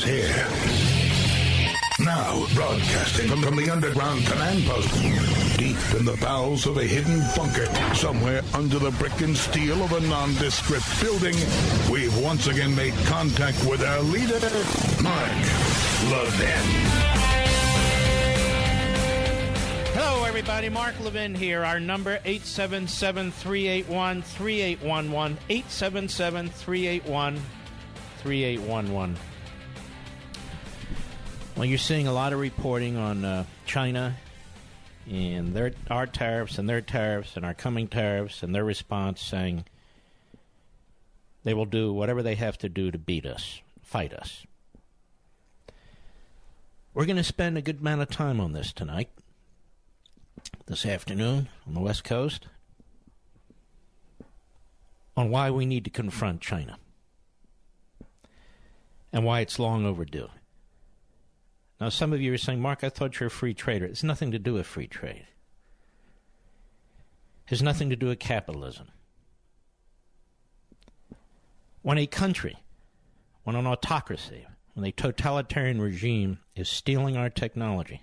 here. Now, broadcasting from the underground command post, deep in the bowels of a hidden bunker, somewhere under the brick and steel of a nondescript building, we've once again made contact with our leader, Mark Levin. Hello, everybody. Mark Levin here. Our number, 877-381-3811, 877-381-3811. Well, you're seeing a lot of reporting on China and our tariffs and their tariffs and our coming tariffs and their response saying they will do whatever they have to do to beat us, fight us. We're going to spend a good amount of time on this tonight, this afternoon on the West Coast, on why we need to confront China and why it's long overdue. Now, some of you are saying, Mark, I thought you're a free trader. It's nothing to do with free trade. It has nothing to do with capitalism. When a country, when an autocracy, when a totalitarian regime is stealing our technology,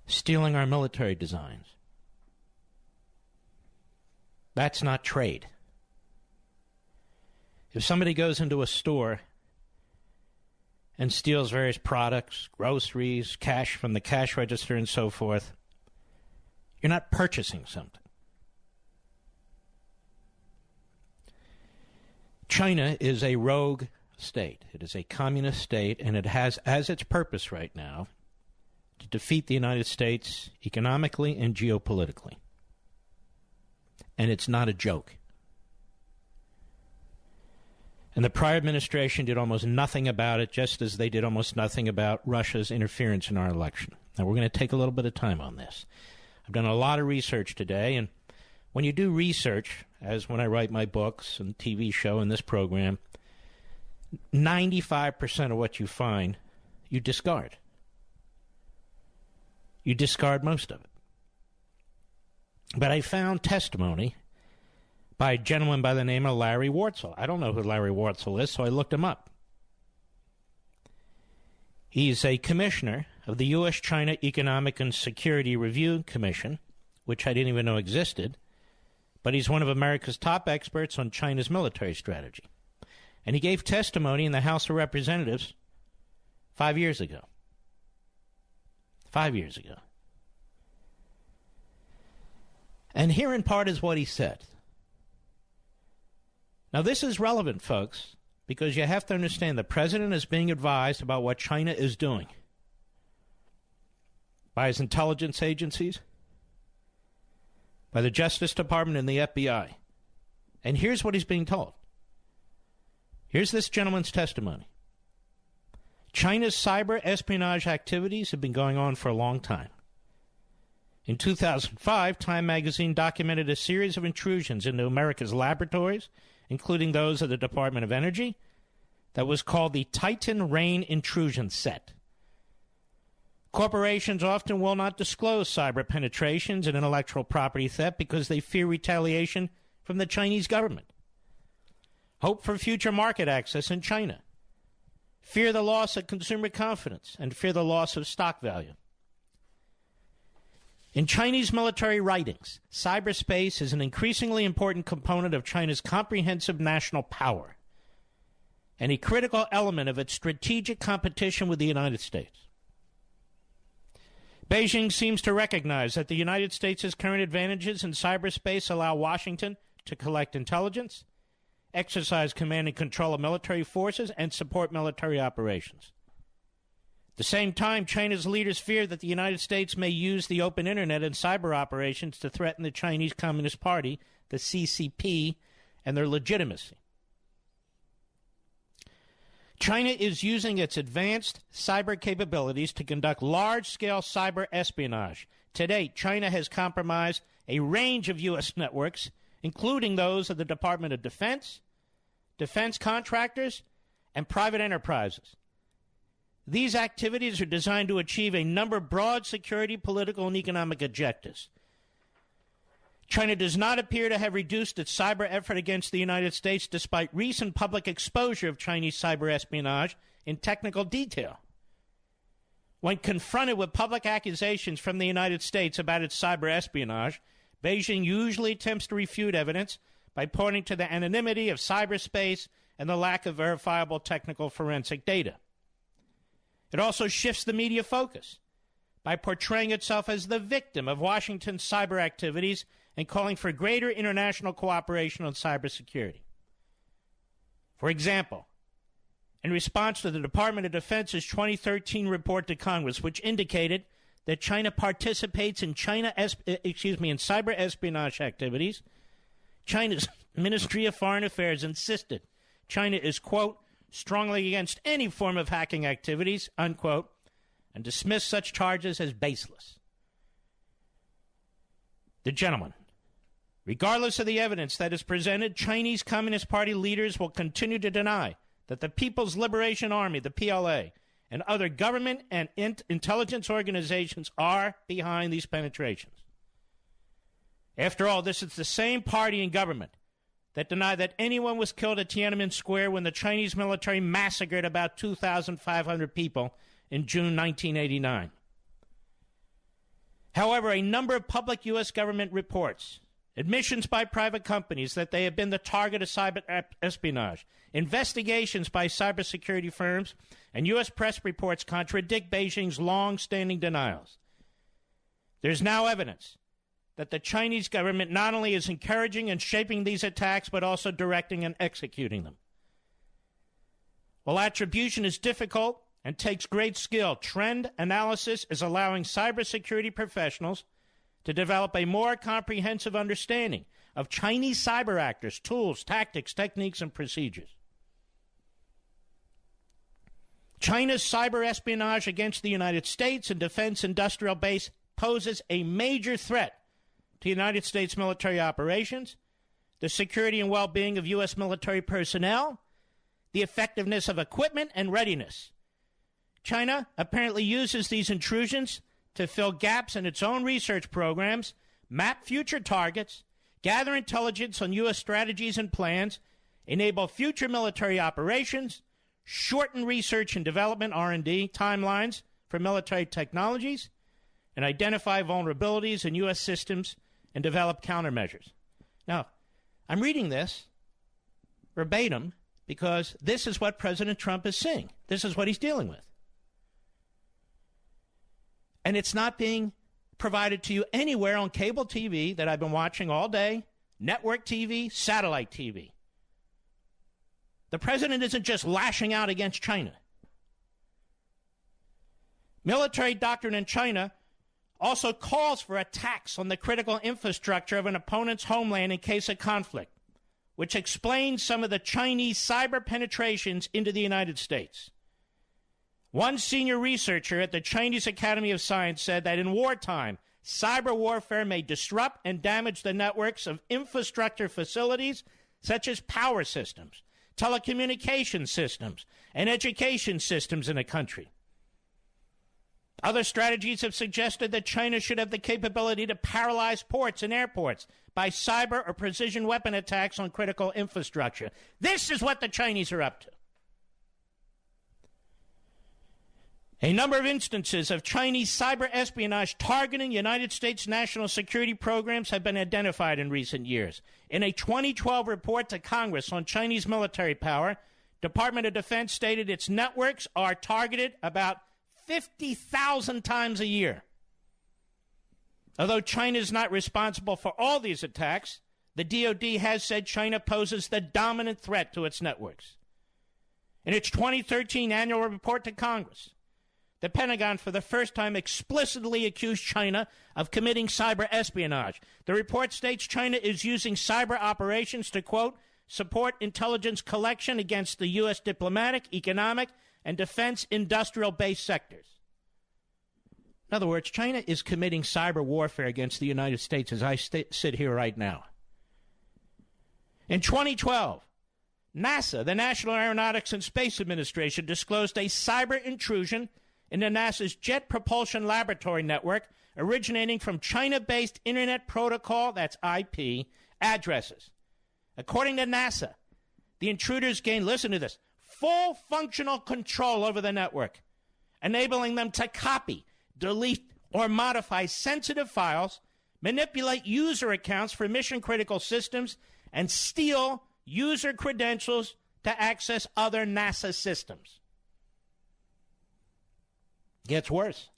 stealing our military designs, that's not trade. If somebody goes into a store and steals various products, groceries, cash from the cash register and so forth, you're not purchasing something. China is a rogue state. It is a communist state, and it has as its purpose right now to defeat the United States economically and geopolitically. And it's not a joke. And the prior administration did almost nothing about it, just as they did almost nothing about Russia's interference in our election. Now, we're going to take a little bit of time on this. I've done a lot of research today, and when you do research, as when I write my books and TV show and this program, 95% of what you find, you discard. You discard most of it. But I found testimony by a gentleman by the name of Larry Wartzel. I don't know who Larry Wartzel is, so I looked him up. He's a commissioner of the U.S.-China Economic and Security Review Commission, which I didn't even know existed, but he's one of America's top experts on China's military strategy. And he gave testimony in the House of Representatives 5 years ago. 5 years ago. And here in part is what he said. Now, this is relevant, folks, because you have to understand the president is being advised about what China is doing by his intelligence agencies, by the Justice Department and the FBI. And here's what he's being told. Here's this gentleman's testimony. China's cyber espionage activities have been going on for a long time. In 2005, Time magazine documented a series of intrusions into America's laboratories, including those of the Department of Energy, that was called the Titan Rain Intrusion Set. Corporations often will not disclose cyber penetrations and intellectual property theft because they fear retaliation from the Chinese government. Hope for future market access in China. Fear the loss of consumer confidence and fear the loss of stock value. In Chinese military writings, cyberspace is an increasingly important component of China's comprehensive national power and a critical element of its strategic competition with the United States. Beijing seems to recognize that the United States' current advantages in cyberspace allow Washington to collect intelligence, exercise command and control of military forces, and support military operations. At the same time, China's leaders fear that the United States may use the open internet and cyber operations to threaten the Chinese Communist Party, the CCP, and their legitimacy. China is using its advanced cyber capabilities to conduct large-scale cyber espionage. To date, China has compromised a range of U.S. networks, including those of the Department of Defense, defense contractors, and private enterprises. These activities are designed to achieve a number of broad security, political, and economic objectives. China does not appear to have reduced its cyber effort against the United States despite recent public exposure of Chinese cyber espionage in technical detail. When confronted with public accusations from the United States about its cyber espionage, Beijing usually attempts to refute evidence by pointing to the anonymity of cyberspace and the lack of verifiable technical forensic data. It also shifts the media focus by portraying itself as the victim of Washington's cyber activities and calling for greater international cooperation on cybersecurity. For example, in response to the Department of Defense's 2013 report to Congress, which indicated that China participates in cyber espionage activities, China's Ministry of Foreign Affairs insisted China is, quote, strongly against any form of hacking activities, unquote, and dismissed such charges as baseless. The gentleman, regardless of the evidence that is presented, Chinese Communist Party leaders will continue to deny that the People's Liberation Army, the PLA, and other government and intelligence organizations are behind these penetrations. After all, this is the same party and government that denied that anyone was killed at Tiananmen Square when the Chinese military massacred about 2,500 people in June 1989. However, a number of public U.S. government reports, admissions by private companies that they have been the target of cyber espionage, investigations by cybersecurity firms, and U.S. press reports contradict Beijing's long-standing denials. There's now evidence that the Chinese government not only is encouraging and shaping these attacks, but also directing and executing them. While attribution is difficult and takes great skill, trend analysis is allowing cybersecurity professionals to develop a more comprehensive understanding of Chinese cyber actors, tools, tactics, techniques, and procedures. China's cyber espionage against the United States and defense industrial base poses a major threat to United States military operations, the security and well-being of U.S. military personnel, the effectiveness of equipment and readiness. China apparently uses these intrusions to fill gaps in its own research programs, map future targets, gather intelligence on U.S. strategies and plans, enable future military operations, shorten research and development R&D timelines for military technologies, and identify vulnerabilities in U.S. systems and develop countermeasures. Now, I'm reading this verbatim because this is what President Trump is saying. This is what he's dealing with. And it's not being provided to you anywhere on cable TV that I've been watching all day, network TV, satellite TV. The president isn't just lashing out against China. Military doctrine in China also calls for attacks on the critical infrastructure of an opponent's homeland in case of conflict, which explains some of the Chinese cyber penetrations into the United States. One senior researcher at the Chinese Academy of Science said that in wartime, cyber warfare may disrupt and damage the networks of infrastructure facilities such as power systems, telecommunication systems, and education systems in a country. Other strategies have suggested that China should have the capability to paralyze ports and airports by cyber or precision weapon attacks on critical infrastructure. This is what the Chinese are up to. A number of instances of Chinese cyber espionage targeting United States national security programs have been identified in recent years. In a 2012 report to Congress on Chinese military power, Department of Defense stated its networks are targeted about 50,000 times a year. Although China is not responsible for all these attacks, the DoD has said China poses the dominant threat to its networks. In its 2013 annual report to Congress, the Pentagon, for the first time, explicitly accused China of committing cyber espionage. The report states China is using cyber operations to, quote, support intelligence collection against the U.S. diplomatic, economic, and defense industrial-based sectors. In other words, China is committing cyber warfare against the United States as I sit here right now. In 2012, NASA, the National Aeronautics and Space Administration, disclosed a cyber intrusion into NASA's Jet Propulsion Laboratory Network originating from China-based Internet Protocol, that's IP, addresses. According to NASA, the intruders gained, listen to this, full functional control over the network, enabling them to copy, delete, or modify sensitive files, manipulate user accounts for mission-critical systems, and steal user credentials to access other NASA systems. Gets worse.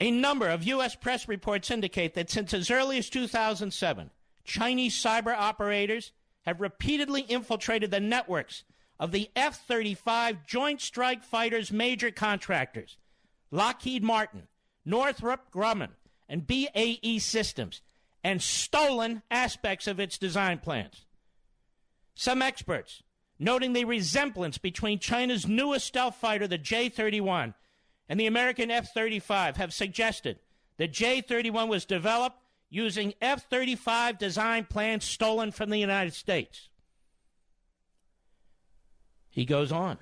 A number of U.S. press reports indicate that since as early as 2007, Chinese cyber operators have repeatedly infiltrated the networks of the F-35 Joint Strike Fighter's major contractors, Lockheed Martin, Northrop Grumman, and BAE Systems, and stolen aspects of its design plans. Some experts, noting the resemblance between China's newest stealth fighter, the J-31, and the American F-35, have suggested the J-31 was developed using F-35 design plans stolen from the United States. He goes on.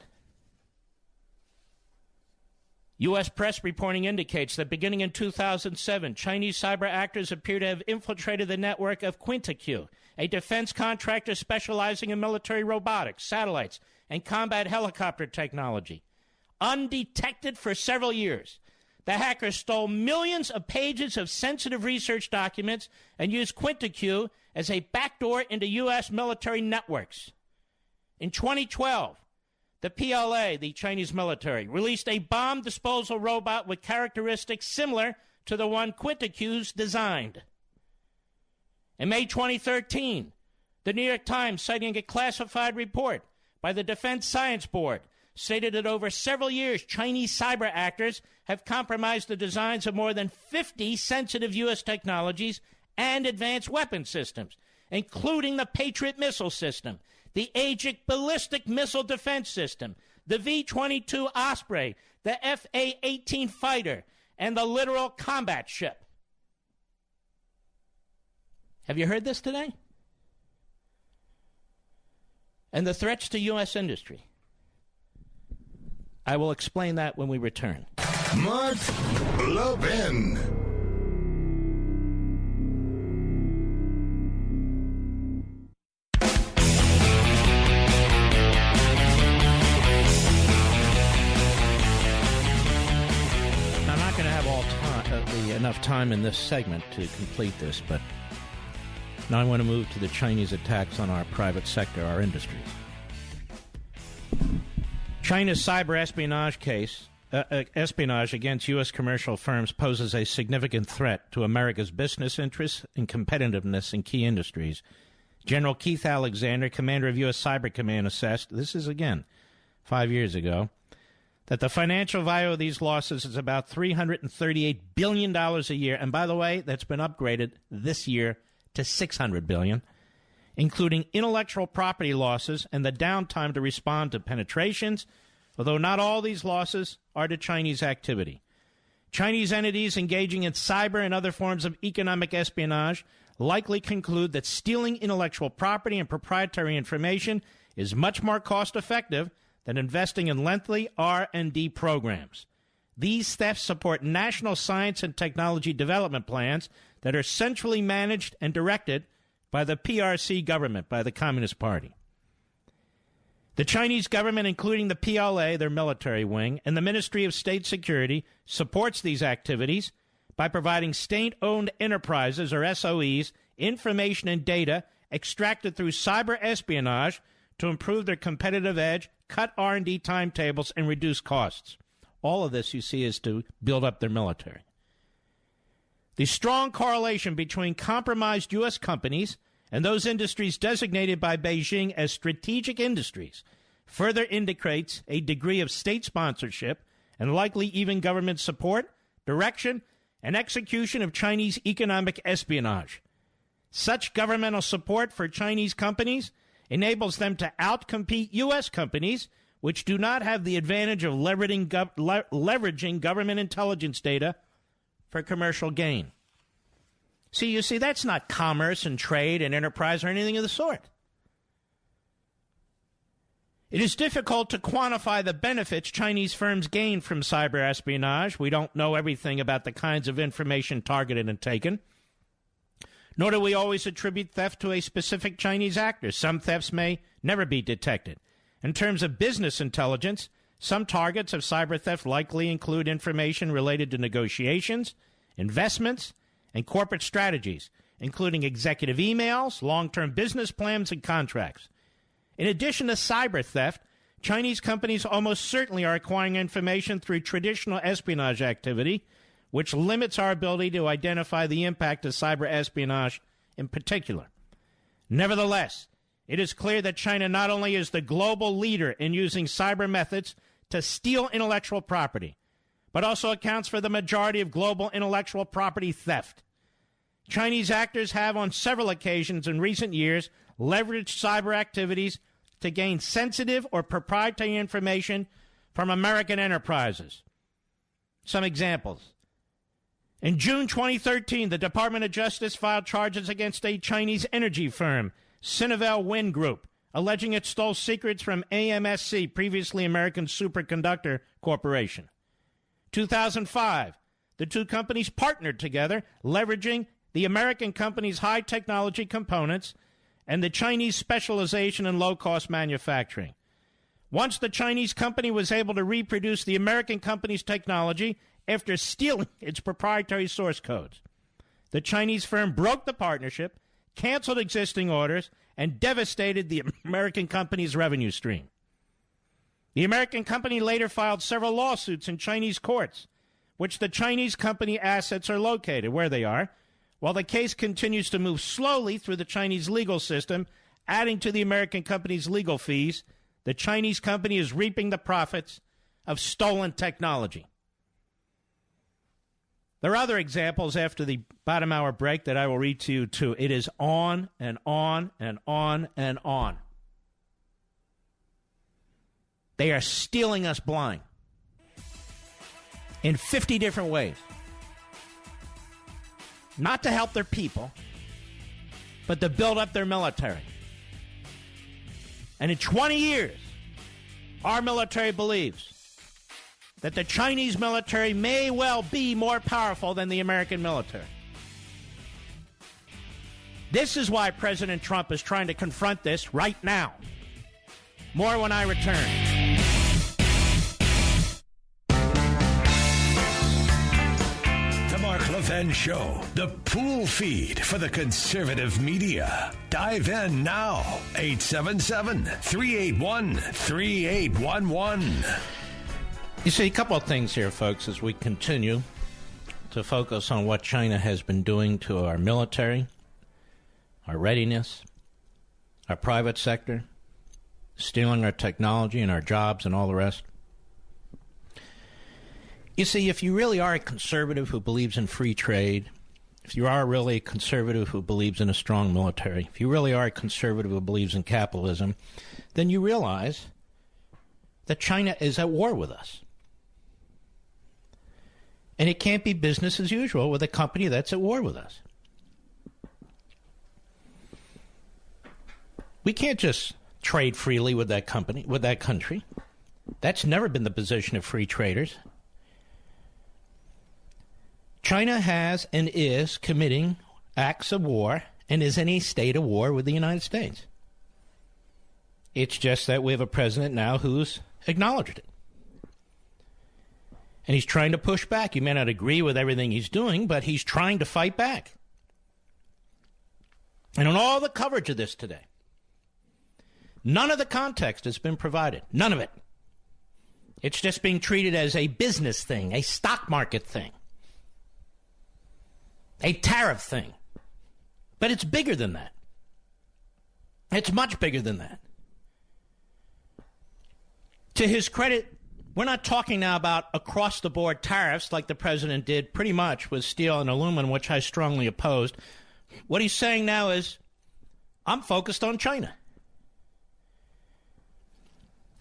U.S. press reporting indicates that beginning in 2007, Chinese cyber actors appear to have infiltrated the network of Quintiq, a defense contractor specializing in military robotics, satellites, and combat helicopter technology. Undetected for several years, the hackers stole millions of pages of sensitive research documents and used Quintiq as a backdoor into U.S. military networks. In 2012, the PLA, the Chinese military, released a bomb disposal robot with characteristics similar to the one Quintiq's designed. In May 2013, the New York Times, citing a classified report by the Defense Science Board, stated that over several years, Chinese cyber actors have compromised the designs of more than 50 sensitive U.S. technologies and advanced weapon systems, including the Patriot missile system, the Aegis ballistic missile defense system, the V-22 Osprey, the FA-18 fighter, and the littoral combat ship. Have you heard this today? And the threats to U.S. industry. I will explain that when we return. Mark Levin. I'm not going to have enough time in this segment to complete this, but now I want to move to the Chinese attacks on our private sector, our industries. China's cyber espionage against U.S. commercial firms poses a significant threat to America's business interests and competitiveness in key industries. General Keith Alexander, commander of U.S. Cyber Command, assessed, this is again 5 years ago, that the financial value of these losses is about $338 billion a year. And by the way, that's been upgraded this year to $600 billion, including intellectual property losses and the downtime to respond to penetrations, although not all these losses are to Chinese activity. Chinese entities engaging in cyber and other forms of economic espionage likely conclude that stealing intellectual property and proprietary information is much more cost-effective than investing in lengthy R&D programs. These thefts support national science and technology development plans that are centrally managed and directed by the PRC government, by the Communist Party. The Chinese government, including the PLA, their military wing, and the Ministry of State Security, supports these activities by providing state-owned enterprises, or SOEs, information and data extracted through cyber espionage to improve their competitive edge, cut R&D timetables, and reduce costs. All of this, you see, is to build up their military. The strong correlation between compromised U.S. companies and those industries designated by Beijing as strategic industries further indicates a degree of state sponsorship and likely even government support, direction, and execution of Chinese economic espionage. Such governmental support for Chinese companies enables them to outcompete U.S. companies which do not have the advantage of leveraging government intelligence data for commercial gain. You see, that's not commerce and trade and enterprise or anything of the sort. It is difficult to quantify the benefits Chinese firms gain from cyber espionage. We don't know everything about the kinds of information targeted and taken. Nor do we always attribute theft to a specific Chinese actor. Some thefts may never be detected. In terms of business intelligence, some targets of cyber theft likely include information related to negotiations, investments, and corporate strategies, including executive emails, long-term business plans, and contracts. In addition to cyber theft, Chinese companies almost certainly are acquiring information through traditional espionage activity, which limits our ability to identify the impact of cyber espionage in particular. Nevertheless, it is clear that China not only is the global leader in using cyber methods to steal intellectual property, but also accounts for the majority of global intellectual property theft. Chinese actors have on several occasions in recent years leveraged cyber activities to gain sensitive or proprietary information from American enterprises. Some examples. In June 2013, the Department of Justice filed charges against a Chinese energy firm, Sinovel Wind Group, alleging it stole secrets from AMSC, previously American Superconductor Corporation. 2005, the two companies partnered together, leveraging the American company's high-technology components and the Chinese specialization in low-cost manufacturing. Once the Chinese company was able to reproduce the American company's technology after stealing its proprietary source codes, the Chinese firm broke the partnership, canceled existing orders, and devastated the American company's revenue stream. The American company later filed several lawsuits in Chinese courts, which the Chinese company assets are located where they are, while the case continues to move slowly through the Chinese legal system, adding to the American company's legal fees. The Chinese company is reaping the profits of stolen technology. There are other examples after the bottom hour break that I will read to you, too. It is on and on and on and on. They are stealing us blind in 50 different ways. Not to help their people, but to build up their military. And in 20 years, our military believes that the Chinese military may well be more powerful than the American military. This is why President Trump is trying to confront this right now. More when I return. The Mark Levin Show, the pool feed for the conservative media. Dive in now. 877-381-3811. You see, a couple of things here, folks, as we continue to focus on what China has been doing to our military, our readiness, our private sector, stealing our technology and our jobs and all the rest. You see, if you really are a conservative who believes in free trade, if you are really a conservative who believes in a strong military, if you really are a conservative who believes in capitalism, then you realize that China is at war with us. And it can't be business as usual with a company that's at war with us. We can't just trade freely with that company, with that country. That's never been the position of free traders. China has and is committing acts of war and is in a state of war with the United States. It's just that we have a president now who's acknowledged it. And he's trying to push back. You may not agree with everything he's doing, but he's trying to fight back. And on all the coverage of this today, none of the context has been provided. None of it. It's just being treated as a business thing, a stock market thing, a tariff thing. But it's bigger than that. It's much bigger than that. To his credit, we're not talking now about across-the-board tariffs like the president did pretty much with steel and aluminum, which I strongly opposed. What he's saying now is, I'm focused on China.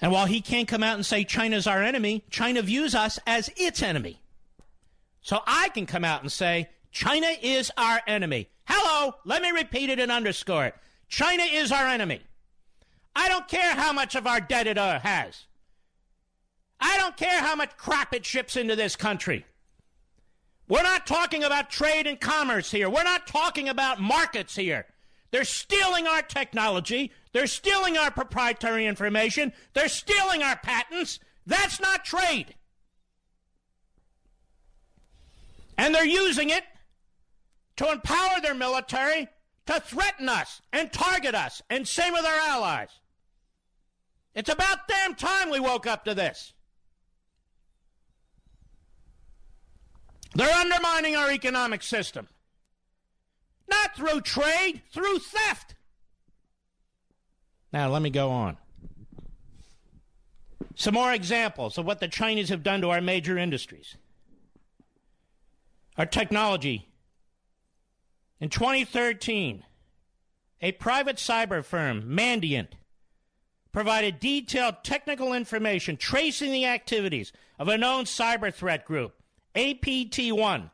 And while he can't come out and say China's our enemy, China views us as its enemy. So I can come out and say, China is our enemy. Hello, let me repeat it and underscore it. China is our enemy. I don't care how much of our debt it has. I don't care how much crap it ships into this country. We're not talking about trade and commerce here. We're not talking about markets here. They're stealing our technology. They're stealing our proprietary information. They're stealing our patents. That's not trade. And they're using it to empower their military to threaten us and target us, and same with our allies. It's about damn time we woke up to this. They're undermining our economic system. Not through trade, through theft. Now, let me go on. Some more examples of what the Chinese have done to our major industries. Our technology. In 2013, a private cyber firm, Mandiant, provided detailed technical information tracing the activities of a known cyber threat group, APT-1,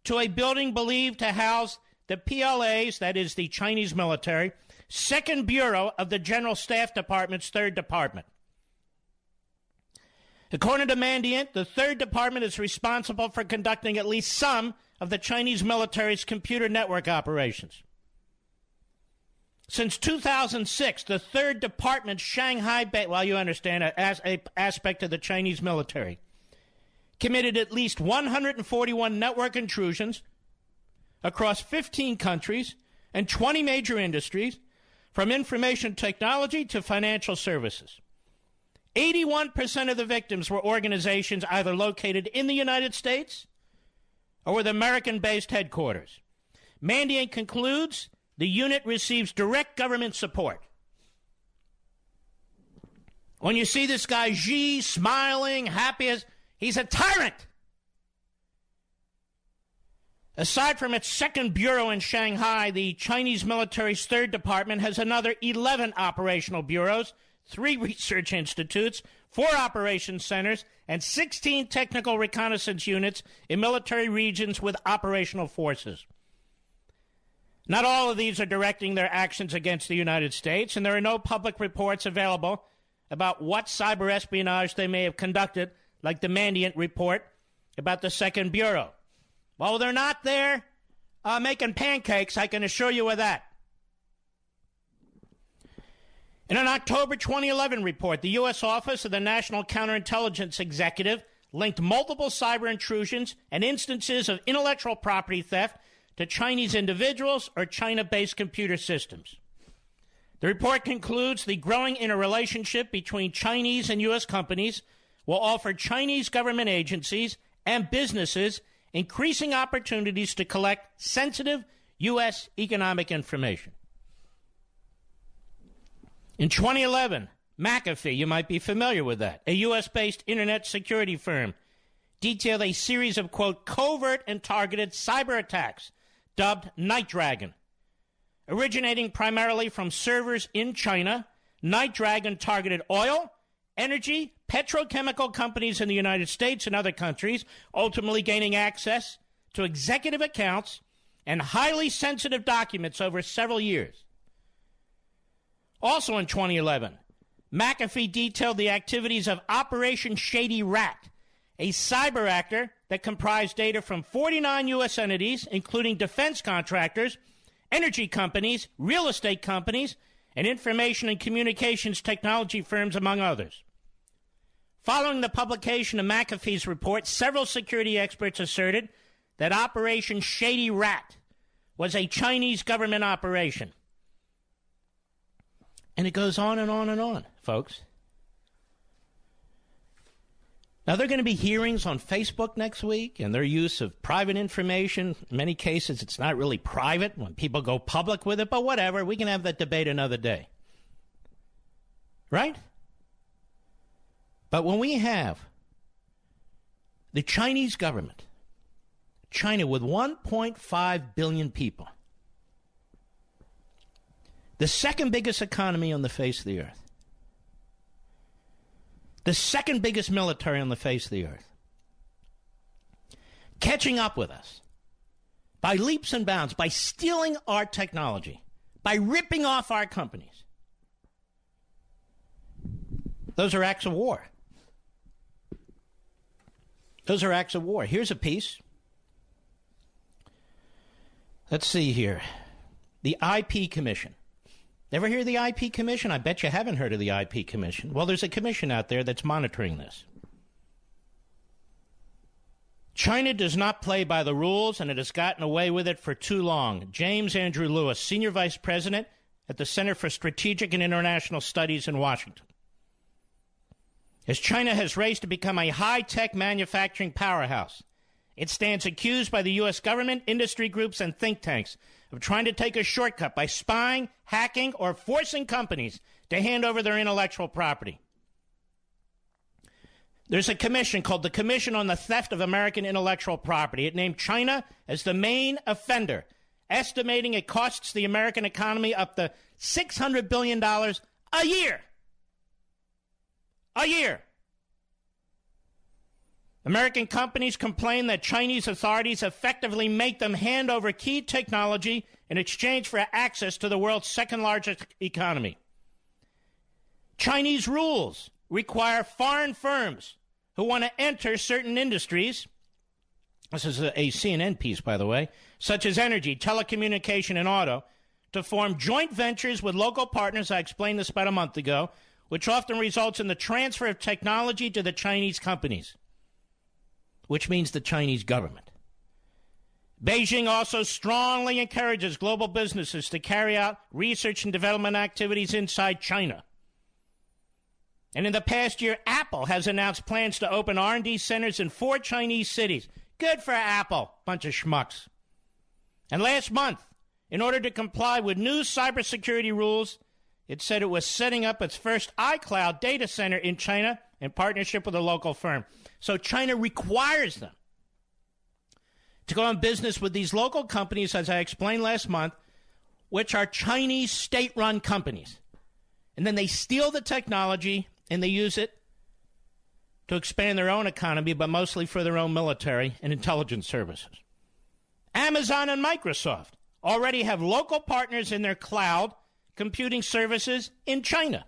to a building believed to house the PLA's, that is the Chinese military, Second Bureau of the General Staff Department's Third Department. According to Mandiant, the Third Department is responsible for conducting at least some of the Chinese military's computer network operations. Since 2006, the Third Department's Shanghai, you understand, as an aspect of the Chinese military, committed at least 141 network intrusions across 15 countries and 20 major industries, from information technology to financial services. 81% of the victims were organizations either located in the United States or with American-based headquarters. Mandiant concludes the unit receives direct government support. When you see this guy Xi smiling, happy as he's a tyrant. Aside from its second bureau in Shanghai, the Chinese military's Third Department has another 11 operational bureaus, 3 research institutes, 4 operations centers, and 16 technical reconnaissance units in military regions with operational forces. Not all of these are directing their actions against the United States, and there are no public reports available about what cyber espionage they may have conducted, like the Mandiant report about the Second Bureau. Well, they're not there making pancakes, I can assure you of that. In an October 2011 report, the U.S. Office of the National Counterintelligence Executive linked multiple cyber intrusions and instances of intellectual property theft to Chinese individuals or China-based computer systems. The report concludes the growing interrelationship between Chinese and U.S. companies will offer Chinese government agencies and businesses increasing opportunities to collect sensitive U.S. economic information. In 2011, McAfee, you might be familiar with that, a U.S.-based internet security firm, detailed a series of, quote, covert and targeted cyber attacks dubbed Night Dragon. Originating primarily from servers in China, Night Dragon targeted oil, energy, petrochemical companies in the United States and other countries, ultimately gaining access to executive accounts and highly sensitive documents over several years. Also in 2011, McAfee detailed the activities of Operation Shady Rat, a cyber actor that comprised data from 49 U.S. entities, including defense contractors, energy companies, real estate companies, and information and communications technology firms, among others. Following the publication of McAfee's report, several security experts asserted that Operation Shady Rat was a Chinese government operation. And it goes on and on and on, folks. Now, there are going to be hearings on Facebook next week, and their use of private information. In many cases, it's not really private when people go public with it, but whatever. We can have that debate another day. Right? But when we have the Chinese government, China with 1.5 billion people, the second biggest economy on the face of the earth, the second biggest military on the face of the earth, catching up with us by leaps and bounds, by stealing our technology, by ripping off our companies. Those are acts of war. Those are acts of war. Here's a piece. Let's see here. The IP Commission. Ever hear of the IP Commission? I bet you haven't heard of the IP Commission. Well, there's a commission out there that's monitoring this. China does not play by the rules, and it has gotten away with it for too long. James Andrew Lewis, Senior Vice President at the Center for Strategic and International Studies in Washington. As China has raced to become a high-tech manufacturing powerhouse, it stands accused by the U.S. government, industry groups, and think tanks of trying to take a shortcut by spying, hacking, or forcing companies to hand over their intellectual property. There's a commission called the Commission on the Theft of American Intellectual Property. It named China as the main offender, estimating it costs the American economy up to $600 billion a year. A year. American companies complain that Chinese authorities effectively make them hand over key technology in exchange for access to the world's second largest economy. Chinese rules require foreign firms who want to enter certain industries, this is a CNN piece, by the way, such as energy, telecommunication, and auto, to form joint ventures with local partners, I explained this about a month ago, which often results in the transfer of technology to the Chinese companies, which means the Chinese government. Beijing also strongly encourages global businesses to carry out research and development activities inside China. And in the past year, Apple has announced plans to open R&D centers in 4 Chinese cities. Good for Apple, bunch of schmucks. And last month, in order to comply with new cybersecurity rules, it said it was setting up its first iCloud data center in China in partnership with a local firm. So China requires them to go on business with these local companies, as I explained last month, which are Chinese state-run companies. And then they steal the technology and they use it to expand their own economy, but mostly for their own military and intelligence services. Amazon and Microsoft already have local partners in their cloud computing services in China.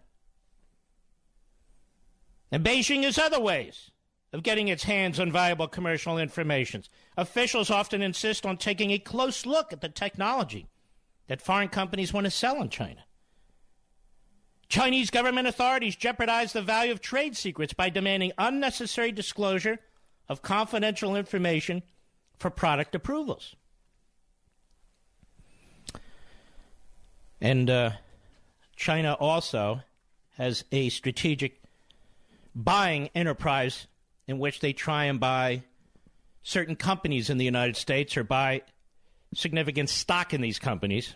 And Beijing has other ways of getting its hands on valuable commercial information. Officials often insist on taking a close look at the technology that foreign companies want to sell in China. Chinese government authorities jeopardize the value of trade secrets by demanding unnecessary disclosure of confidential information for product approvals. And China also has a strategic buying enterprise in which they try and buy certain companies in the United States or buy significant stock in these companies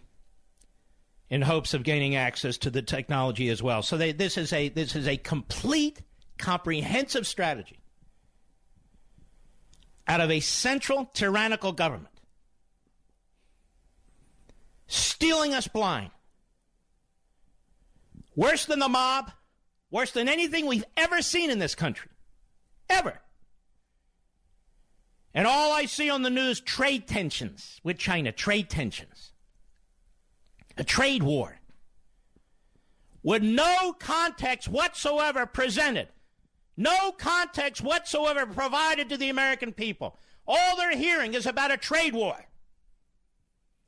in hopes of gaining access to the technology as well. So this is a complete, comprehensive strategy out of a central tyrannical government, stealing us blind. Worse than the mob, worse than anything we've ever seen in this country. Ever. And all I see on the news, trade tensions with China, trade tensions. A trade war. With no context whatsoever presented. No context whatsoever provided to the American people. All they're hearing is about a trade war.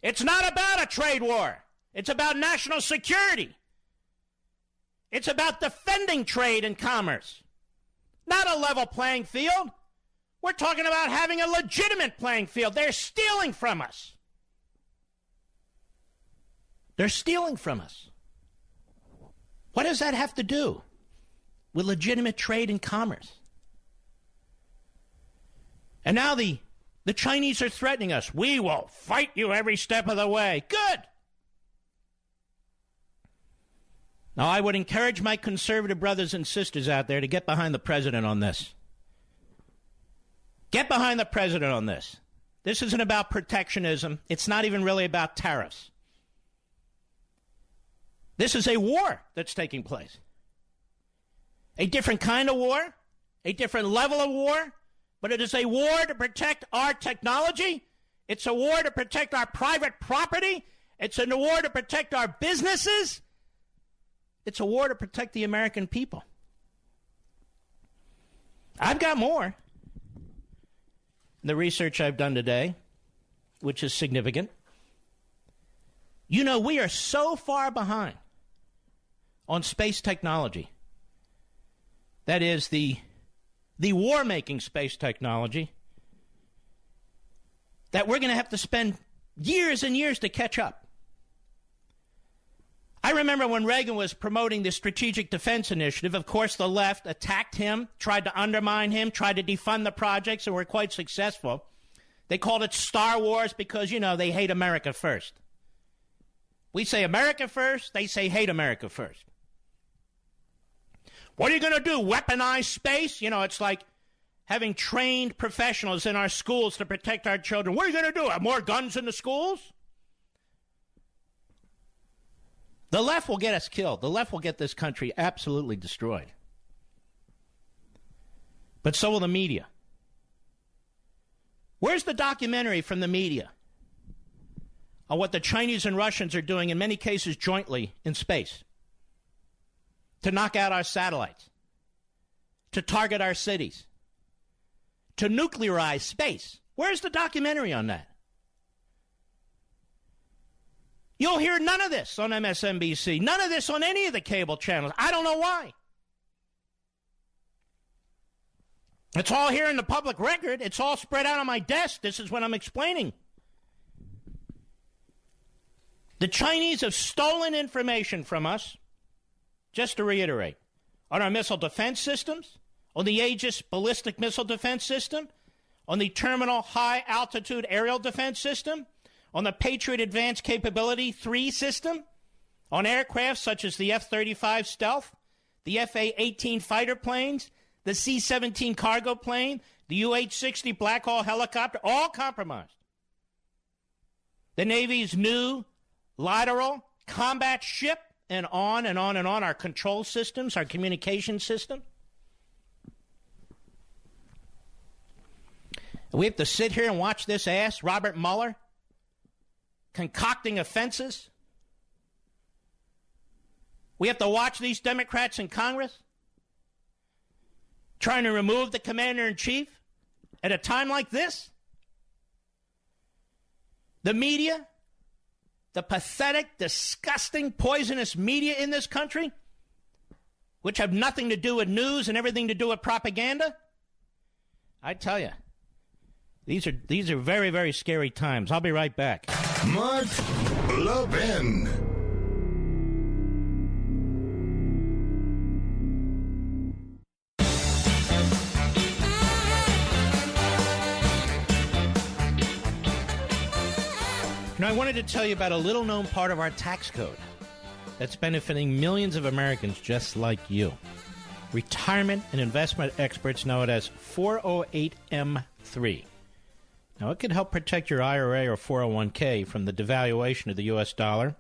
It's not about a trade war. It's about national security. It's about defending trade and commerce. Not a level playing field. We're talking about having a legitimate playing field. They're stealing from us. They're stealing from us. What does that have to do with legitimate trade and commerce? And now the Chinese are threatening us. We will fight you every step of the way. Good. Now, I would encourage my conservative brothers and sisters out there to get behind the president on this. Get behind the president on this. This isn't about protectionism. It's not even really about tariffs. This is a war that's taking place. A different kind of war, a different level of war, but it is a war to protect our technology. It's a war to protect our private property. It's a war to protect our businesses. It's a war to protect the American people. I've got more. The research I've done today, which is significant. You know, we are so far behind on space technology. That is the war-making space technology that we're going to have to spend years and years to catch up. I remember when Reagan was promoting the Strategic Defense Initiative, of course, the left attacked him, tried to undermine him, tried to defund the projects, and were quite successful. They called it Star Wars because, you know, they hate America first. We say America first, they say hate America first. What are you going to do, weaponize space? You know, it's like having trained professionals in our schools to protect our children. What are you going to do, have more guns in the schools? The left will get us killed. The left will get this country absolutely destroyed. But so will the media. Where's the documentary from the media on what the Chinese and Russians are doing, in many cases jointly, in space? To knock out our satellites, to target our cities, to nuclearize space. Where's the documentary on that? You'll hear none of this on MSNBC, none of this on any of the cable channels. I don't know why. It's all here in the public record. It's all spread out on my desk. This is what I'm explaining. The Chinese have stolen information from us, just to reiterate, on our missile defense systems, on the Aegis ballistic missile defense system, on the Terminal High Altitude Aerial Defense System, on the Patriot Advanced Capability 3 system, on aircraft such as the F-35 Stealth, the F-A-18 fighter planes, the C-17 cargo plane, the UH-60 Black Hawk helicopter, all compromised. The Navy's new lateral combat ship, and on and on and on, our control systems, our communication system. We have to sit here and watch this ass, Robert Mueller, concocting offenses. We have to watch these Democrats in Congress trying to remove the commander-in-chief at a time like this. The media, the pathetic, disgusting, poisonous media in this country, which have nothing to do with news and everything to do with propaganda. I tell you, these are very, very scary times. I'll be right back. Mark Levin. Now, I wanted to tell you about a little-known part of our tax code that's benefiting millions of Americans just like you. Retirement and investment experts know it as 408M3. Now, it could help protect your IRA or 401k from the devaluation of the U.S. dollar,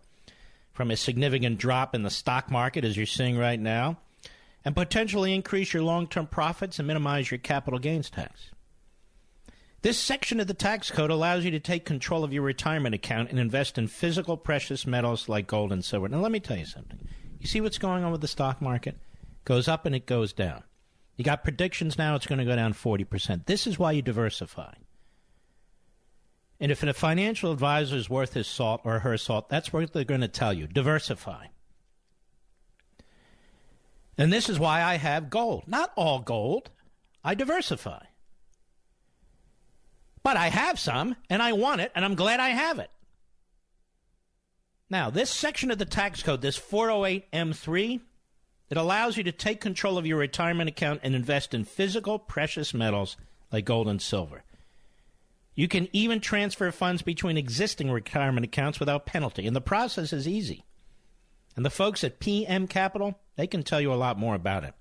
from a significant drop in the stock market, as you're seeing right now, and potentially increase your long-term profits and minimize your capital gains tax. This section of the tax code allows you to take control of your retirement account and invest in physical precious metals like gold and silver. Now, let me tell you something. You see what's going on with the stock market? It goes up and it goes down. You got predictions now it's going to go down 40%. This is why you diversify. And if a financial advisor is worth his salt or her salt, that's what they're going to tell you. Diversify. And this is why I have gold. Not all gold. I diversify. But I have some, and I want it, and I'm glad I have it. Now, this section of the tax code, this 408M3, it allows you to take control of your retirement account and invest in physical precious metals like gold and silver. You can even transfer funds between existing retirement accounts without penalty, and the process is easy. And the folks at PM Capital, they can tell you a lot more about it.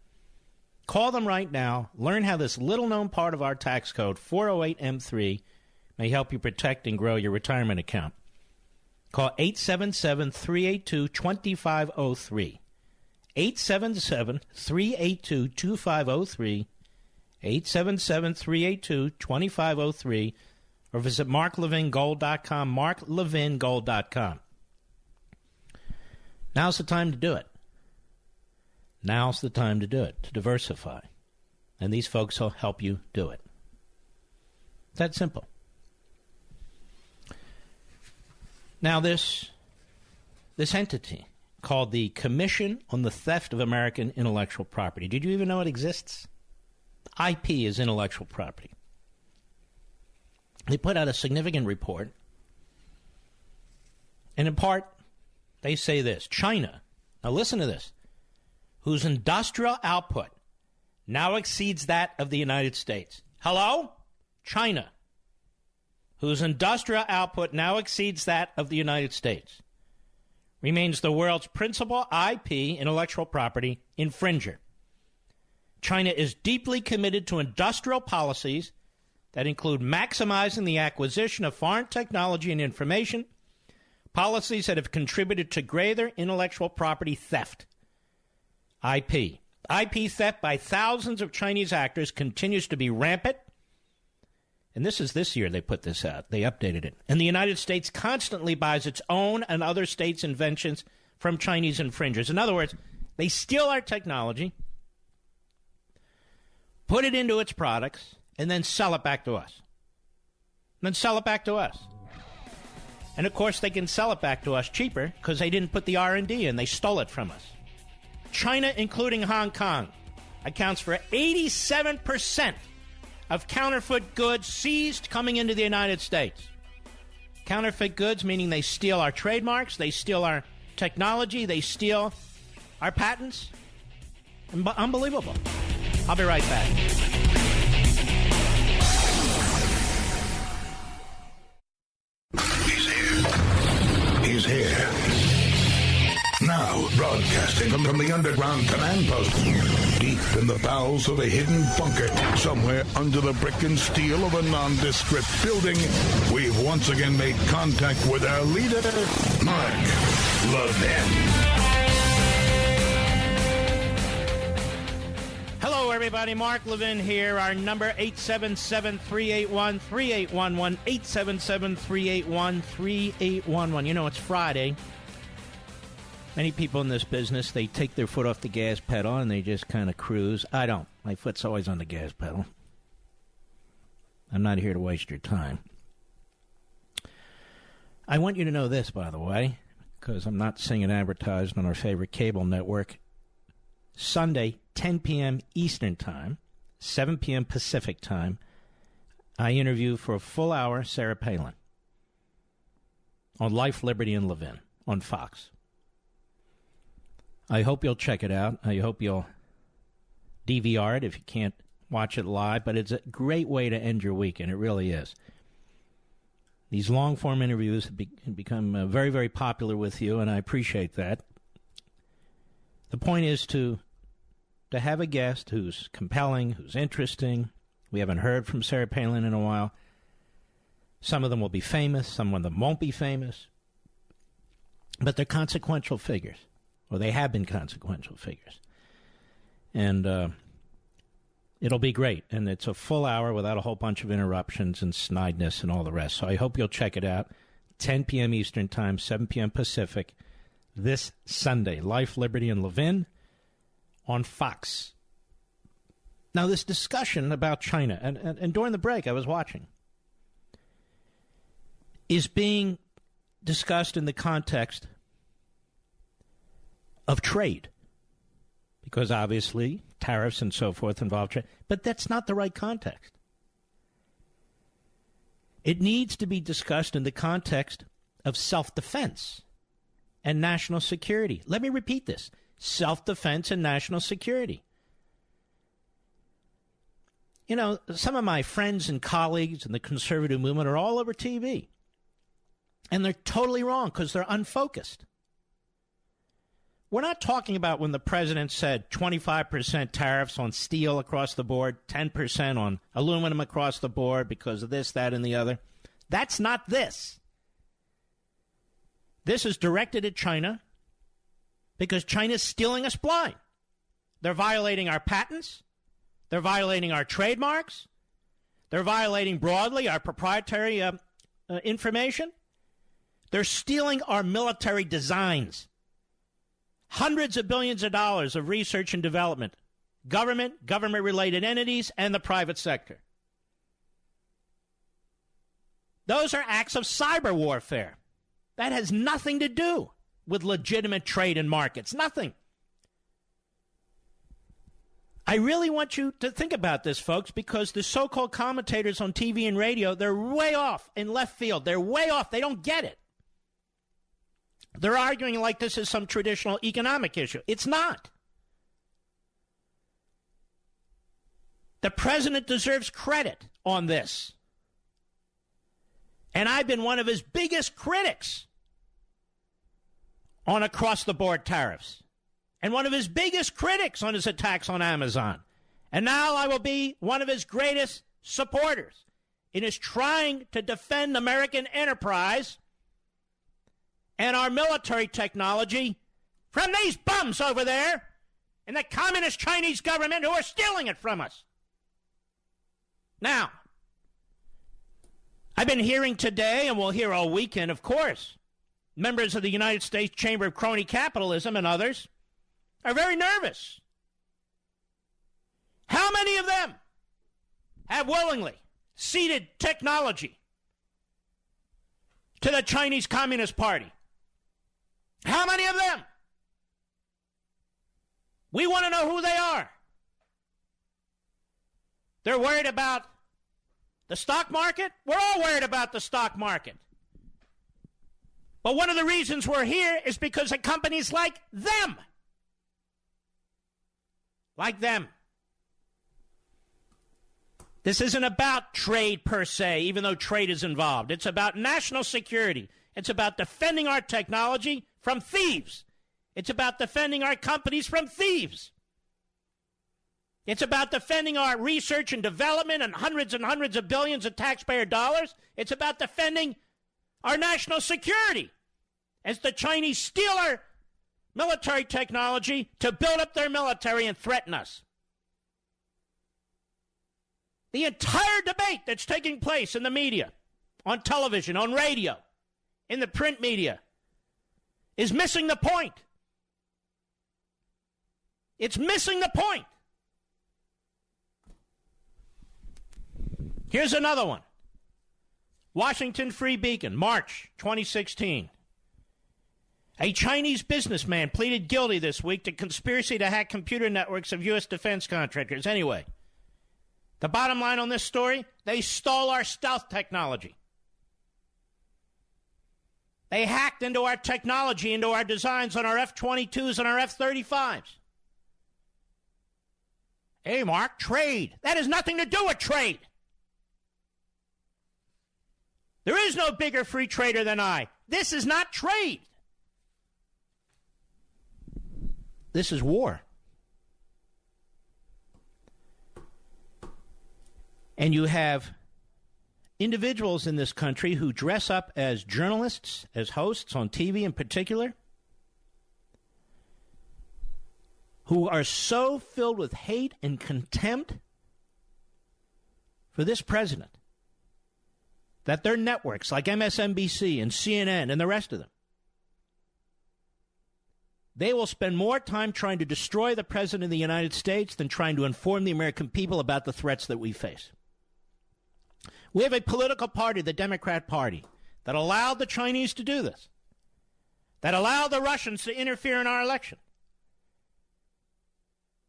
Call them right now. Learn how this little-known part of our tax code, 408M3, may help you protect and grow your retirement account. Call 877-382-2503. 877-382-2503. 877-382-2503. Or visit marklevingold.com, marklevingold.com. Now's the time to do it. Now's the time to do it, to diversify. And these folks will help you do it. It's that simple. Now, this entity called the Commission on the Theft of American Intellectual Property. Did you even know it exists? IP is intellectual property. They put out a significant report. And in part, they say this. China, now listen to this, whose industrial output now exceeds that of the United States. Hello? China, whose industrial output now exceeds that of the United States, remains the world's principal IP, intellectual property, infringer. China is deeply committed to industrial policies that include maximizing the acquisition of foreign technology and information, policies that have contributed to greater intellectual property theft. IP. IP theft by thousands of Chinese actors continues to be rampant. And this is this year they put this out. They updated it. And the United States constantly buys its own and other states' inventions from Chinese infringers. In other words, they steal our technology, put it into its products, and then sell it back to us. And, of course, they can sell it back to us cheaper because they didn't put the R&D in. They stole it from us. China, including Hong Kong, accounts for 87% of counterfeit goods seized coming into the United States. Counterfeit goods meaning they steal our trademarks, they steal our technology, they steal our patents. Unbelievable. I'll be right back. He's here. Now, broadcasting from the underground command post, deep in the bowels of a hidden bunker, somewhere under the brick and steel of a nondescript building, we've once again made contact with our leader, Mark Levin. Hello, everybody. Mark Levin here. Our number, 877-381-3811, 877-381-3811. You know, it's Friday. Many people in this business, they take their foot off the gas pedal and they just kind of cruise. I don't. My foot's always on the gas pedal. I'm not here to waste your time. I want you to know this, by the way, because I'm not seeing it advertised on our favorite cable network. Sunday, 10 p.m. Eastern Time, 7 p.m. Pacific Time, I interview for a full hour Sarah Palin on Life, Liberty, and Levin on Fox. I hope you'll check it out. I hope you'll DVR it if you can't watch it live, but it's a great way to end your weekend. It really is. These long-form interviews have become very, very popular with you, and I appreciate that. The point is to have a guest who's compelling, who's interesting. We haven't heard from Sarah Palin in a while. Some of them will be famous. Some of them won't be famous. But they're consequential figures. Or they have been consequential figures. And it'll be great. And it's a full hour without a whole bunch of interruptions and snideness and all the rest. So I hope you'll check it out. 10 p.m. Eastern Time, 7 p.m. Pacific, this Sunday. Life, Liberty, and Levin on Fox. Now, this discussion about China, and during the break I was watching, is being discussed in the context of trade, because obviously tariffs and so forth involve trade, but that's not the right context. It needs to be discussed in the context of self-defense and national security. Let me repeat this. Self-defense and national security. You know, some of my friends and colleagues in the conservative movement are all over TV, and they're totally wrong because they're unfocused. We're not talking about when the president said 25% tariffs on steel across the board, 10% on aluminum across the board because of this, that, and the other. That's not this. This is directed at China because China's stealing us blind. They're violating our patents. They're violating our trademarks. They're violating broadly our proprietary information. They're stealing our military designs. Hundreds of billions of dollars of research and development government, government-related entities, and the private sector. Those are acts of cyber warfare. That has nothing to do with legitimate trade and markets. Nothing. I really want you to think about this, folks, because the so-called commentators on TV and radio, they're way off in left field. They're way off. They don't get it. They're arguing like this is some traditional economic issue. It's not. The president deserves credit on this. And I've been one of his biggest critics on across-the-board tariffs. And one of his biggest critics on his attacks on Amazon. And now I will be one of his greatest supporters in his trying to defend American enterprise and our military technology from these bums over there in the communist Chinese government who are stealing it from us. Now, I've been hearing today, and we'll hear all weekend, of course, members of the United States Chamber of Crony Capitalism and others are very nervous. How many of them have willingly ceded technology to the Chinese Communist Party? How many of them? We want to know who they are. They're worried about the stock market? We're all worried about the stock market. But one of the reasons we're here is because of companies like them. Like them. This isn't about trade per se, even though trade is involved. It's about national security. It's about defending our technology from thieves. It's about defending our companies from thieves. It's about defending our research and development and hundreds of billions of taxpayer dollars. It's about defending our national security as the Chinese steal our military technology to build up their military and threaten us. The entire debate that's taking place in the media, on television, on radio, in the print media, is missing the point. It's missing the point. Here's another one. Washington Free Beacon, March 2016. A Chinese businessman pleaded guilty this week to conspiracy to hack computer networks of U.S. defense contractors. Anyway, the bottom line on this story, they stole our stealth technology. They hacked into our technology, into our designs on our F-22s and our F-35s. Hey, Mark, trade. That has nothing to do with trade. There is no bigger free trader than I. This is not trade. This is war. And you have individuals in this country who dress up as journalists, as hosts on TV in particular, who are so filled with hate and contempt for this president that their networks like MSNBC and CNN and the rest of them, they will spend more time trying to destroy the president of the United States than trying to inform the American people about the threats that we face. We have a political party, the Democrat Party, that allowed the Chinese to do this, that allowed the Russians to interfere in our election.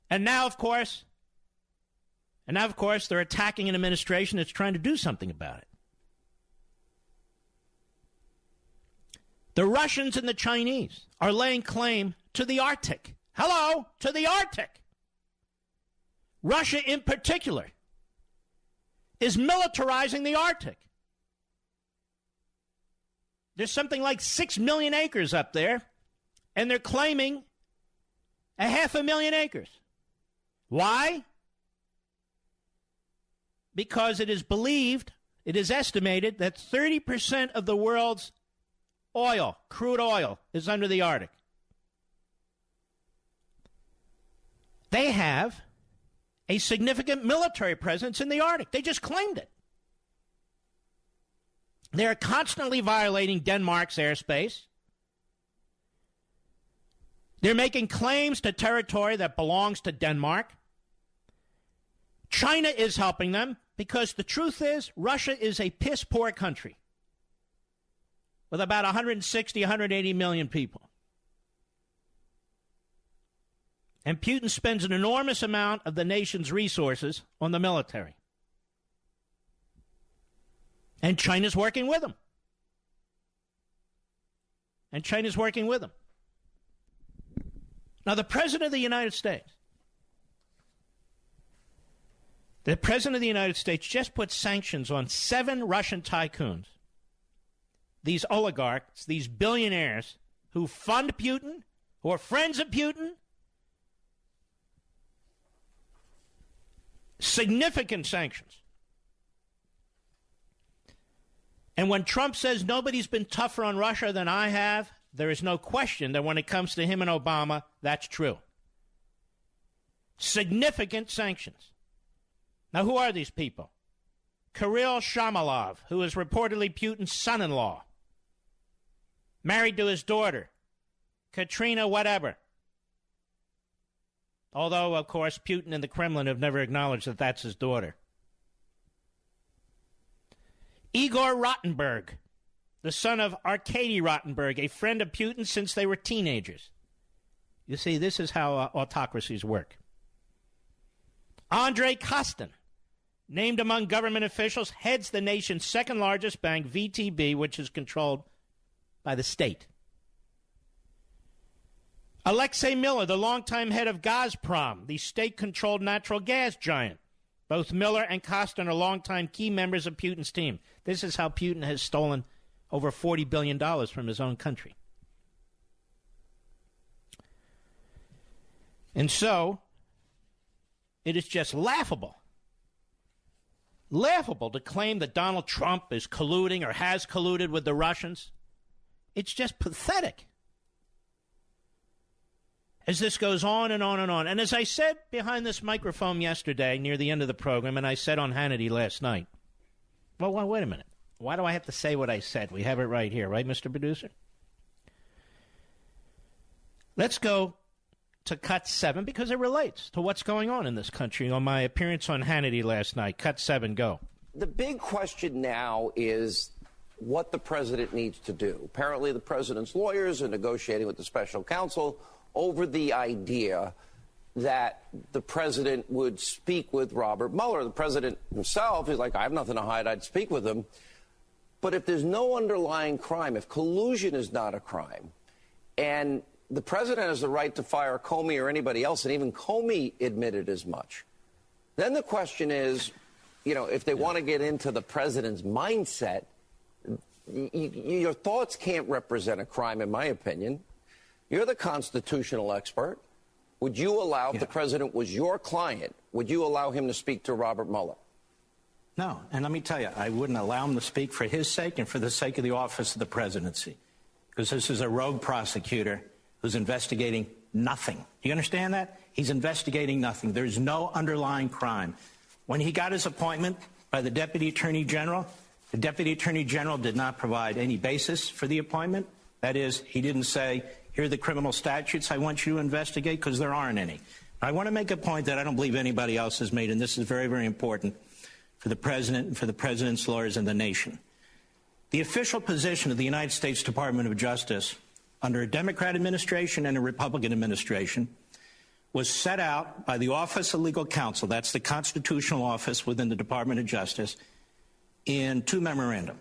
And now, of course, they're attacking an administration that's trying to do something about it. The Russians and the Chinese are laying claim to the Arctic. Hello, to the Arctic. Russia in particular is militarizing the Arctic. There's something like 6 million acres up there, and they're claiming 500,000 acres. Why? Because it is believed, it is estimated that 30% of the world's oil, crude oil, is under the Arctic. They have a significant military presence in the Arctic. They just claimed it. They're constantly violating Denmark's airspace. They're making claims to territory that belongs to Denmark. China is helping them because the truth is Russia is a piss-poor country with about 160, 180 million people. And Putin spends an enormous amount of the nation's resources on the military. And China's working with him. Now, the President of the United States just put sanctions on 7 Russian tycoons. These oligarchs, these billionaires who fund Putin, who are friends of Putin. Significant sanctions. And when Trump says nobody's been tougher on Russia than I have, there is no question that when it comes to him and Obama, that's true. Significant sanctions. Now, who are these people? Kirill Shamalov, who is reportedly Putin's son-in-law, married to his daughter, Katrina whatever. Although, of course, Putin and the Kremlin have never acknowledged that that's his daughter. Igor Rottenberg, the son of Arkady Rottenberg, a friend of Putin since they were teenagers. You see, this is how autocracies work. Andrei Kostin, named among government officials, heads the nation's second largest bank, VTB, which is controlled by the state. Alexei Miller, the longtime head of Gazprom, the state-controlled natural gas giant. Both Miller and Kostin are longtime key members of Putin's team. This is how Putin has stolen over $40 billion from his own country. And so, it is just laughable to claim that Donald Trump is colluding or has colluded with the Russians. It's just pathetic. As this goes on and on and on. And as I said behind this microphone yesterday near the end of the program, and I said on Hannity last night, well, wait a minute. Why do I have to say what I said? We have it right here, right, Mr. Producer? Let's go to Cut 7 because it relates to what's going on in this country on my appearance on Hannity last night. Cut 7, go. The big question now is what the president needs to do. Apparently the president's lawyers are negotiating with the special counsel over the idea that the president would speak with Robert Mueller. The president himself is like, I have nothing to hide, I'd speak with him. But if there's no underlying crime, if collusion is not a crime, and the president has the right to fire Comey or anybody else, and even Comey admitted as much, then the question is, you know, if they want to get into the president's mindset, your thoughts can't represent a crime, in my opinion. You're the constitutional expert. Would you allow, if the president was your client, would you allow him to speak to Robert Mueller? No. And let me tell you, I wouldn't allow him to speak for his sake and for the sake of the office of the presidency. Because this is a rogue prosecutor who's investigating nothing. Do you understand that? He's investigating nothing. There's no underlying crime. When he got his appointment by the Deputy Attorney General, the Deputy Attorney General did not provide any basis for the appointment. That is, he didn't say, here are the criminal statutes I want you to investigate, because there aren't any. I want to make a point that I don't believe anybody else has made, and this is very, very important for the president and for the president's lawyers and the nation. The official position of the United States Department of Justice under a Democrat administration and a Republican administration was set out by the Office of Legal Counsel, that's the constitutional office within the Department of Justice, in 2 memoranda.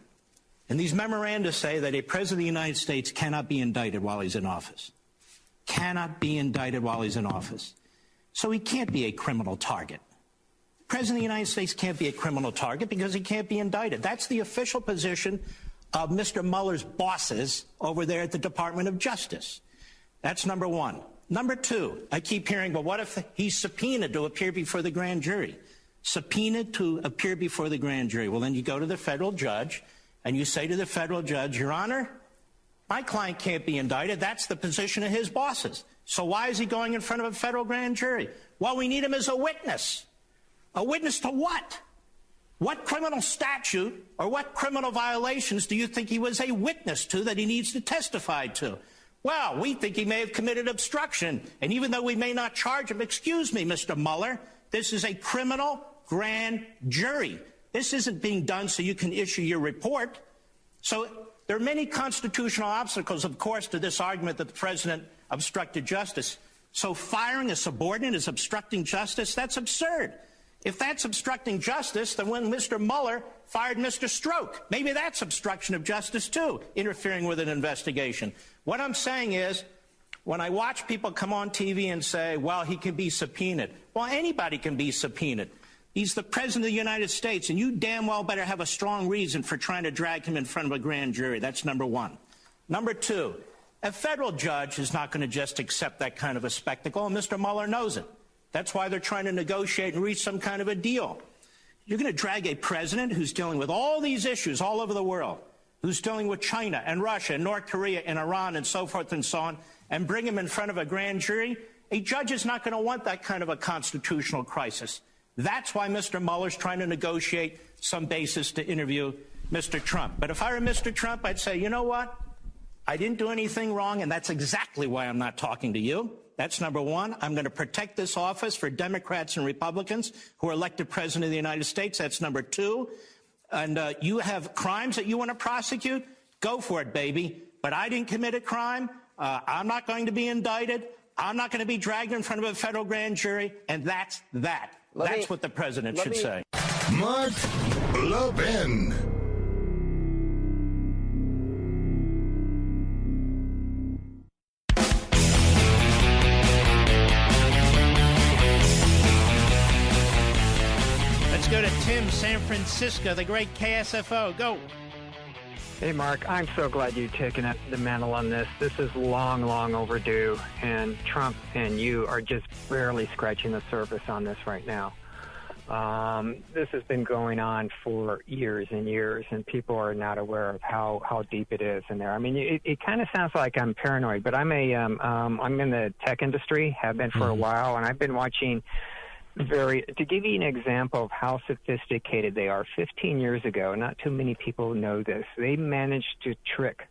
And these memoranda say that a president of the United States cannot be indicted while he's in office. Cannot be indicted while he's in office. So he can't be a criminal target. The president of the United States can't be a criminal target because he can't be indicted. That's the official position of Mr. Mueller's bosses over there at the Department of Justice. That's number one. Number two, I keep hearing, well, what if he's subpoenaed to appear before the grand jury? Subpoenaed to appear before the grand jury. Well, then you go to the federal judge and you say to the federal judge, Your Honor, my client can't be indicted. That's the position of his bosses. So why is he going in front of a federal grand jury? Well, we need him as a witness. A witness to what? What criminal statute or what criminal violations do you think he was a witness to that he needs to testify to? Well, we think he may have committed obstruction. And even though we may not charge him, excuse me, Mr. Mueller, this is a criminal grand jury. This isn't being done so you can issue your report. So there are many constitutional obstacles, of course, to this argument that the president obstructed justice. So firing a subordinate is obstructing justice? That's absurd. If that's obstructing justice, then when Mr. Mueller fired Mr. Stroke, maybe that's obstruction of justice too, interfering with an investigation. What I'm saying is, when I watch people come on TV and say, well, he can be subpoenaed. Well, anybody can be subpoenaed. He's the president of the United States, and you damn well better have a strong reason for trying to drag him in front of a grand jury. That's number one. Number two, a federal judge is not going to just accept that kind of a spectacle, and Mr. Mueller knows it. That's why they're trying to negotiate and reach some kind of a deal. You're going to drag a president who's dealing with all these issues all over the world, who's dealing with China and Russia and North Korea and Iran and so forth and so on, and bring him in front of a grand jury? A judge is not going to want that kind of a constitutional crisis. That's why Mr. Mueller's trying to negotiate some basis to interview Mr. Trump. But if I were Mr. Trump, I'd say, you know what? I didn't do anything wrong, and that's exactly why I'm not talking to you. That's number one. I'm going to protect this office for Democrats and Republicans who are elected president of the United States. That's number two. And you have crimes that you want to prosecute? Go for it, baby. But I didn't commit a crime. I'm not going to be indicted. I'm not going to be dragged in front of a federal grand jury. And that's that. That's what the president should say. Mark Levin. Let's go to Tim, San Francisco, the great KSFO. Go. Hey, Mark, I'm so glad you've taken up the mantle on this. This is long, long overdue, and Trump and you are just barely scratching the surface on this right now. This has been going on for years and years, and people are not aware of how deep it is in there. I mean, it kind of sounds like I'm paranoid, but I'm in the tech industry, have been for a while, and I've been watching to give you an example of how sophisticated they are. 15 years ago, not too many people know this, they managed to trick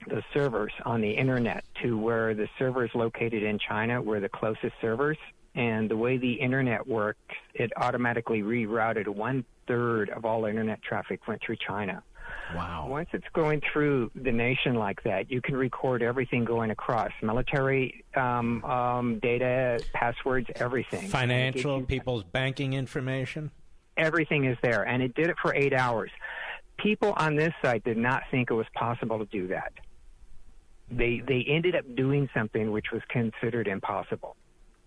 the servers on the internet to where the servers located in China were the closest servers. And the way the internet works, it automatically rerouted 1/3 of all internet traffic went through China. Wow. Once it's going through the nation like that, you can record everything going across. Military data, passwords, everything. Financial, people's banking information. Everything is there. And it did it for 8 hours. People on this site did not think it was possible to do that. They ended up doing something which was considered impossible.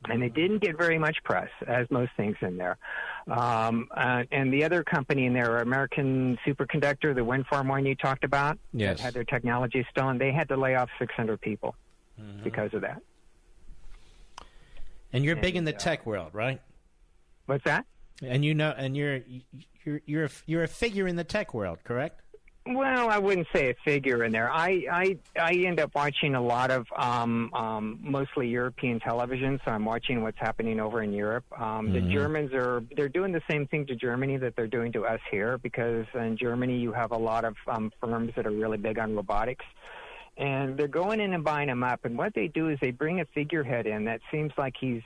And it didn't get very much press, as most things in there. And the other company in there, American Superconductor, the wind farm one you talked about, yes, that had their technology stolen, they had to lay off 600 people because of that. And you're big in the tech world, right? What's that? And you know, and you're a figure in the tech world, correct? Well, I wouldn't say a figure in there. I end up watching a lot of mostly European television, so I'm watching what's happening over in Europe. The Germans they're doing the same thing to Germany that they're doing to us here, because in Germany you have a lot of firms that are really big on robotics. And they're going in and buying them up. And what they do is they bring a figurehead in that seems like he's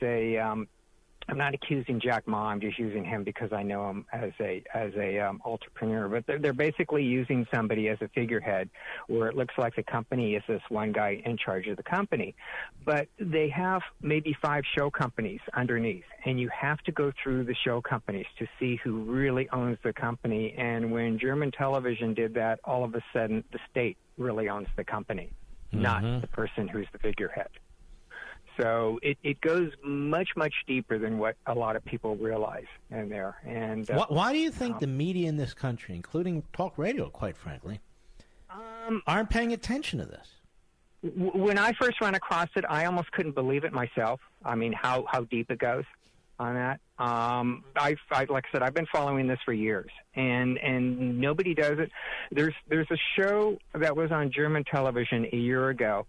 I'm not accusing Jack Ma. I'm just using him because I know him as a entrepreneur. But they're basically using somebody as a figurehead, where it looks like the company is this one guy in charge of the company. But they have maybe 5 show companies underneath, and you have to go through the show companies to see who really owns the company. And when German television did that, all of a sudden the state really owns the company, not the person who's the figurehead. So it goes much, much deeper than what a lot of people realize in there. And why do you think the media in this country, including talk radio, quite frankly, aren't paying attention to this? When I first ran across it, I almost couldn't believe it myself. I mean, how deep it goes on that. Like I said, I've been following this for years, and nobody does it. There's a show that was on German television a year ago,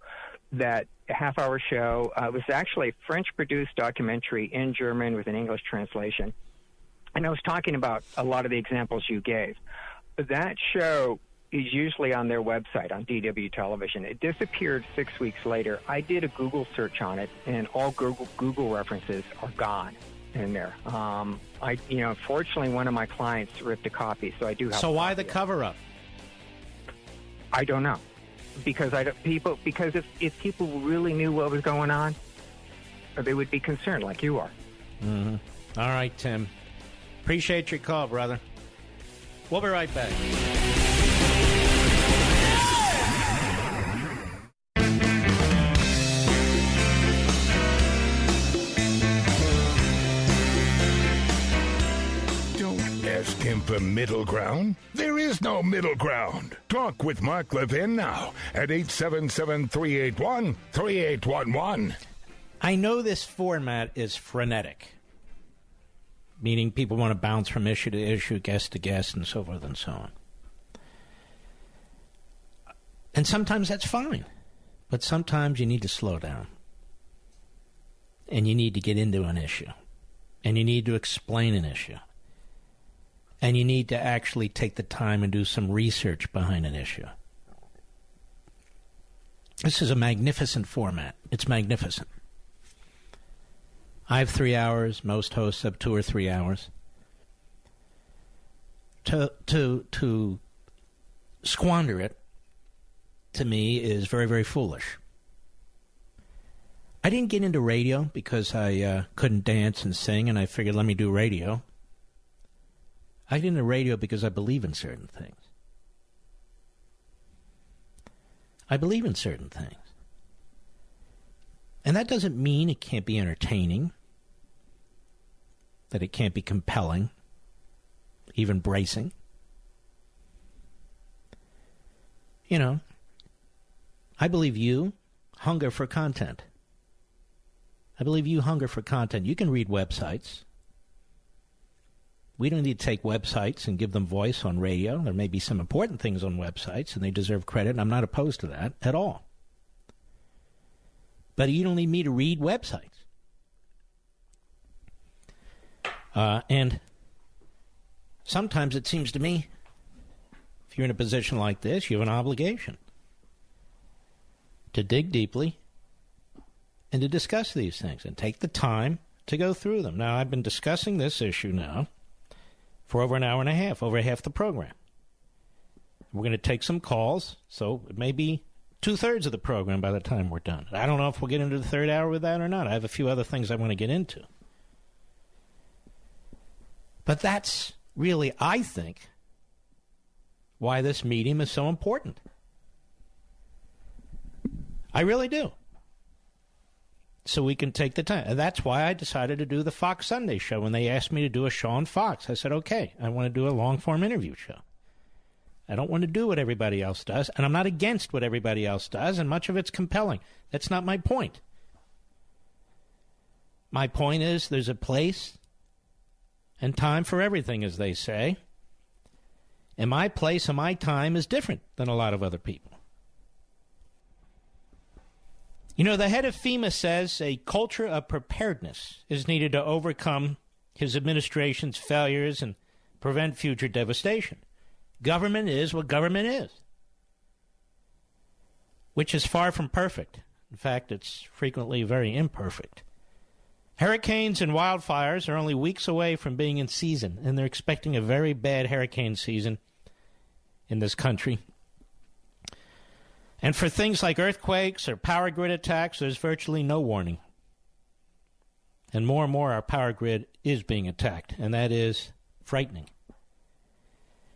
that half-hour show. It was actually a French-produced documentary in German with an English translation. And I was talking about a lot of the examples you gave. That show is usually on their website, on DW Television. It disappeared 6 weeks later. I did a Google search on it, and all Google references are gone. in there. Unfortunately, one of my clients ripped a copy, so I do have. So why the cover-up? I don't know, because if people really knew what was going on, they would be concerned, like you are. Mm-hmm. All right, Tim. Appreciate your call, brother. We'll be right back. Ask him for middle ground. There is no middle ground. Talk with Mark Levin now at 877-381-3811. I know this format is frenetic, meaning people want to bounce from issue to issue, guest to guest, and so forth and so on. And sometimes that's fine. But sometimes you need to slow down. And you need to get into an issue. And you need to explain an issue. And you need to actually take the time and do some research behind an issue. This is a magnificent format. It's magnificent. I have 3 hours. Most hosts have 2 or 3 hours. To squander it, to me, is very, very foolish. I didn't get into radio because I couldn't dance and sing, and I figured, let me do radio. I get into radio because I believe in certain things. I believe in certain things. And that doesn't mean it can't be entertaining, that it can't be compelling, even bracing. You know, I believe you hunger for content. I believe you hunger for content. You can read websites. We don't need to take websites and give them voice on radio. There may be some important things on websites, and they deserve credit, and I'm not opposed to that at all. But you don't need me to read websites. And sometimes it seems to me, if you're in a position like this, you have an obligation to dig deeply and to discuss these things and take the time to go through them. Now, I've been discussing this issue now for over an hour and a half, over half the program. We're going to take some calls, so it may be 2/3 of the program by the time we're done. I don't know if we'll get into the third hour with that or not. I have a few other things I want to get into. But that's really, I think, why this medium is so important. I really do. So we can take the time. And that's why I decided to do the Fox Sunday show. When they asked me to do a show on Fox, I said, okay, I want to do a long-form interview show. I don't want to do what everybody else does, and I'm not against what everybody else does, and much of it's compelling. That's not my point. My point is there's a place and time for everything, as they say. And my place and my time is different than a lot of other people. You know, the head of FEMA says a culture of preparedness is needed to overcome his administration's failures and prevent future devastation. Government is what government is, which is far from perfect. In fact, it's frequently very imperfect. Hurricanes and wildfires are only weeks away from being in season, and they're expecting a very bad hurricane season in this country. And for things like earthquakes or power grid attacks, there's virtually no warning. And more our power grid is being attacked, and that is frightening.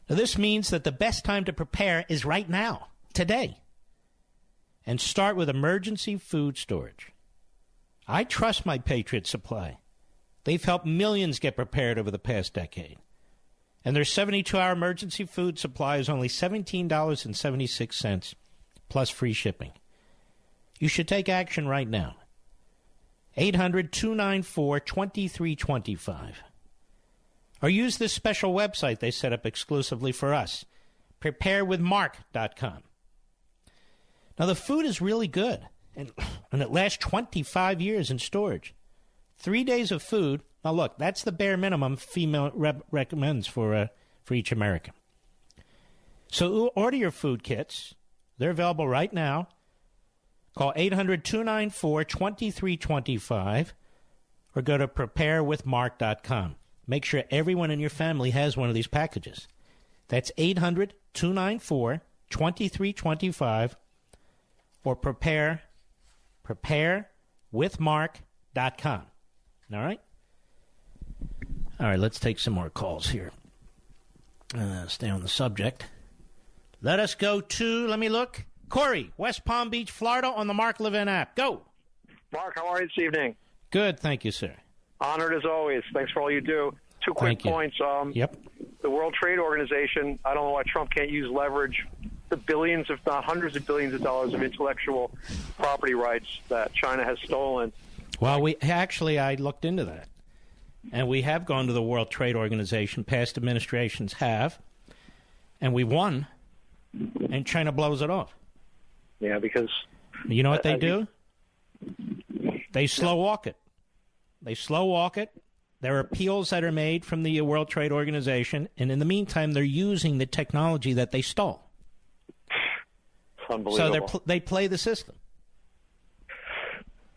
Now, this means that the best time to prepare is right now, today. And start with emergency food storage. I trust my Patriot Supply. They've helped millions get prepared over the past decade. And their 72-hour emergency food supply is only $17.76 plus free shipping. You should take action right now. 800-294-2325. Or use this special website they set up exclusively for us, preparewithmark.com. Now, the food is really good, and it lasts 25 years in storage. 3 days of food. Now, look, that's the bare minimum FEMA recommends for each American. So order your food kits. They're available right now. Call 800-294-2325. or go to preparewithmark.com. Make sure everyone in your family has one of these packages. That's 800-294-2325 or preparewithmark.com. All right? All right, let's take some more calls here. Stay on the subject. Let us go to, let me look, Corey, West Palm Beach, Florida, on the Mark Levin app. Go. Mark, how are you this evening? Good, thank you, sir. Honored as always. Thanks for all you do. Two quick points. Yep. The World Trade Organization, I don't know why Trump can't use leverage, the billions, if not hundreds of billions of dollars of intellectual property rights that China has stolen. Well, I looked into that. And we have gone to the World Trade Organization. Past administrations have. And we won. And China blows it off. Yeah, because... You know what they do? They slow walk it. They slow walk it. There are appeals that are made from the World Trade Organization. And in the meantime, they're using the technology that they stole. It's unbelievable. So they play the system.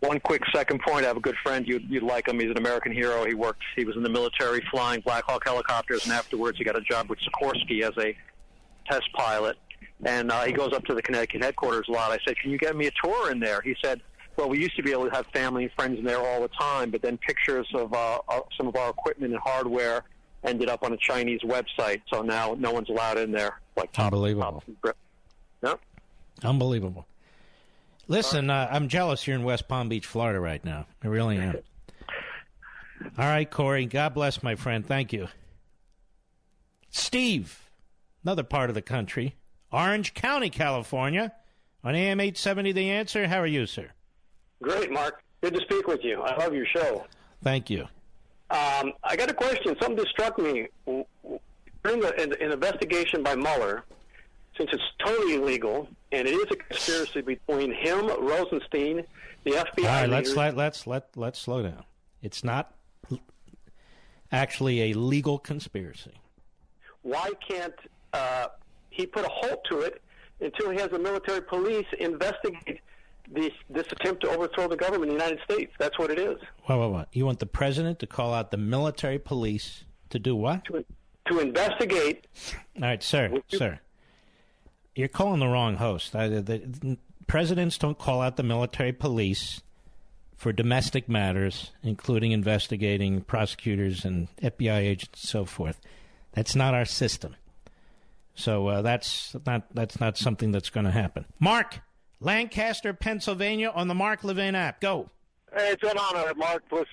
One quick second point. I have a good friend. You'd like him. He's an American hero. He was in the military flying Black Hawk helicopters, and afterwards he got a job with Sikorsky as a test pilot. And he goes up to the Connecticut headquarters a lot. I said, can you get me a tour in there? He said, well, we used to be able to have family and friends in there all the time, but then pictures of some of our equipment and hardware ended up on a Chinese website, so now no one's allowed in there. Unbelievable. No? Unbelievable. Listen, I'm jealous you're in West Palm Beach, Florida right now. I really am. All right, Corey. God bless, my friend. Thank you. Steve, another part of the country. Orange County, California. On AM 870, The Answer. How are you, sir? Great, Mark. Good to speak with you. I love your show. Thank you. I got a question. Something that struck me. During an investigation by Mueller, since it's totally illegal, and it is a conspiracy between him, Rosenstein, the FBI. All right, let's slow down. It's not actually a legal conspiracy. Why can't he put a halt to it until he has the military police investigate this attempt to overthrow the government in the United States? That's what it is. What? You want the president to call out the military police to do what? To investigate. All right, sir. You're calling the wrong host. The presidents don't call out the military police for domestic matters, including investigating prosecutors and FBI agents and so forth. That's not our system. So that's not something that's going to happen. Mark, Lancaster, Pennsylvania, on the Mark Levin app. Go. Hey, it's an honor, Mark, to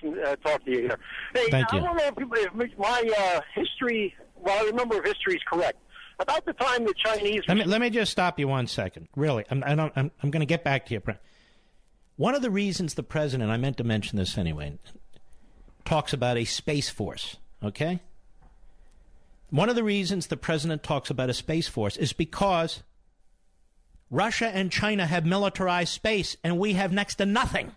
talk to you here. Hey, Thank you. I don't know if my history, well, I remember if history is correct. About the time the Chinese... Let me just stop you one second. Really, I'm going to get back to you. One of the reasons the president, I meant to mention this anyway, talks about a space force, okay? One of the reasons the president talks about a space force is because Russia and China have militarized space, and we have next to nothing.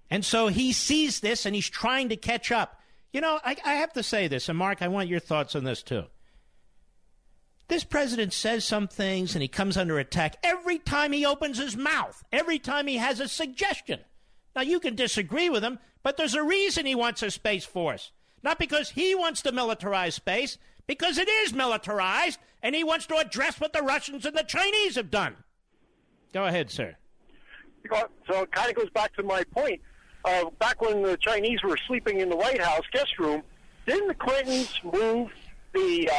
And so he sees this, and he's trying to catch up. You know, I have to say this, and Mark, I want your thoughts on this, too. This president says some things, and he comes under attack every time he opens his mouth, every time he has a suggestion. Now, you can disagree with him, but there's a reason he wants a space force. Not because he wants to militarize space, because it is militarized, and he wants to address what the Russians and the Chinese have done. Go ahead, sir. So it kind of goes back to my point. Back when the Chinese were sleeping in the White House guest room, didn't the Clintons move the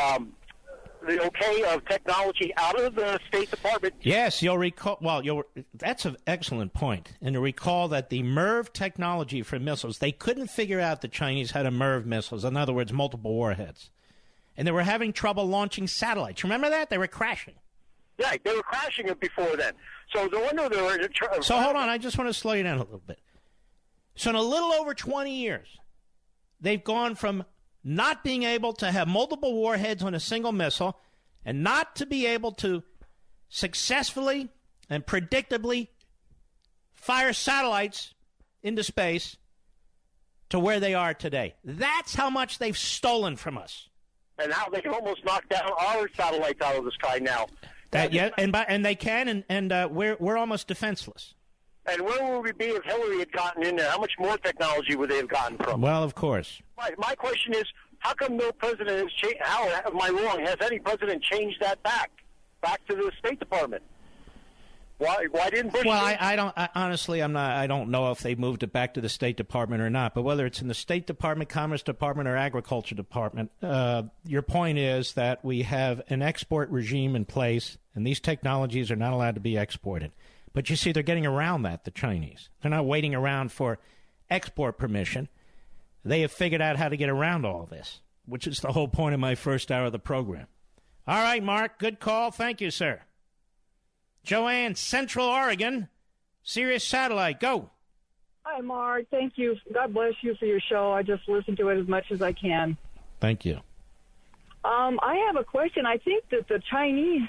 okay of technology out of the State Department? Yes, you'll recall. Well, that's an excellent point. And to recall that the MIRV technology for missiles, they couldn't figure out the Chinese had a MIRV missiles. In other words, multiple warheads. And they were having trouble launching satellites. Remember that? They were crashing. Yeah, they were crashing it before then. So no wonder they were... So hold on. I just want to slow you down a little bit. So in a little over 20 years, they've gone from not being able to have multiple warheads on a single missile and not to be able to successfully and predictably fire satellites into space to where they are today. That's how much they've stolen from us. And how they can almost knock down our satellites out of the sky now. And they can, and we're almost defenseless. And where would we be if Hillary had gotten in there? How much more technology would they have gotten from? Well, of course. My question is, how come no president has changed? How am I wrong? Has any president changed that back to the State Department? Why didn't Bush? Well, I don't know if they moved it back to the State Department or not. But whether it's in the State Department, Commerce Department, or Agriculture Department, your point is that we have an export regime in place, and these technologies are not allowed to be exported. But you see, they're getting around that, the Chinese. They're not waiting around for export permission. They have figured out how to get around all this, which is the whole point of my first hour of the program. All right, Mark, good call. Thank you, sir. Joanne, Central Oregon, Sirius Satellite, go. Hi, Mark. Thank you. God bless you for your show. I just listen to it as much as I can. Thank you. I have a question. I think that the Chinese,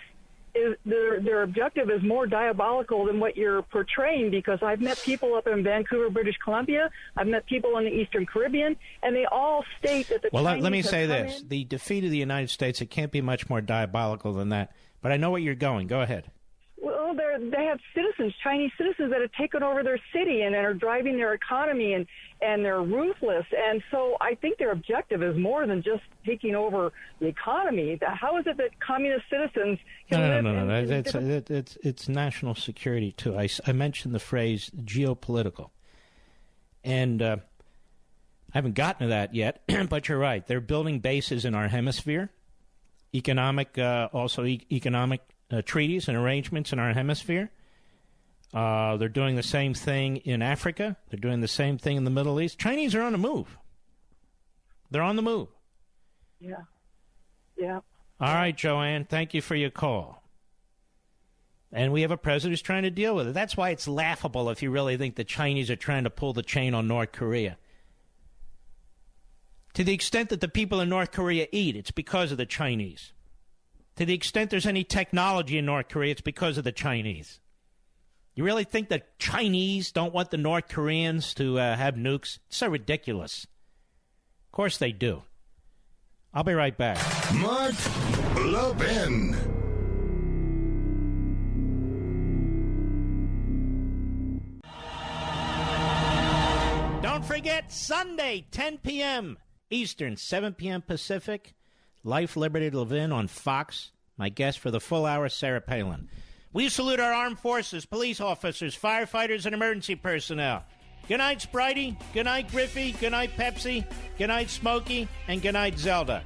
their objective is more diabolical than what you're portraying, because I've met people up in Vancouver, British Columbia. I've met people in the Eastern Caribbean, and they all state that the Chinese... Well, let me say this. The defeat of the United States, it can't be much more diabolical than that. But I know where you're going. Go ahead. Well, they have citizens, Chinese citizens, that have taken over their city and are driving their economy, and they're ruthless. And so I think their objective is more than just taking over the economy. How is it that communist citizens can live... No. It's national security, too. I mentioned the phrase geopolitical. And I haven't gotten to that yet, but you're right. They're building bases in our hemisphere, economic treaties and arrangements in our hemisphere. They're doing the same thing in Africa. They're doing the same thing in the Middle East. Chinese are on the move. They're on the move. Yeah. All right, Joanne, thank you for your call. And we have a president who's trying to deal with it. That's why it's laughable if you really think the Chinese are trying to pull the chain on North Korea. To the extent that the people in North Korea eat, it's because of the Chinese. To the extent there's any technology in North Korea, it's because of the Chinese. You really think the Chinese don't want the North Koreans to have nukes? It's so ridiculous. Of course they do. I'll be right back. Mark Levin. Don't forget, Sunday, 10 p.m. Eastern, 7 p.m. Pacific. Life, Liberty, Levin on Fox. My guest for the full hour, Sarah Palin. We salute our armed forces, police officers, firefighters, and emergency personnel. Good night, Spritey. Good night, Griffey. Good night, Pepsi. Good night, Smokey. And good night, Zelda.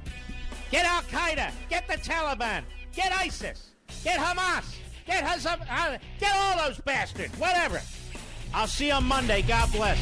Get Al-Qaeda. Get the Taliban. Get ISIS. Get Hamas. Get all those bastards. Whatever. I'll see you on Monday. God bless.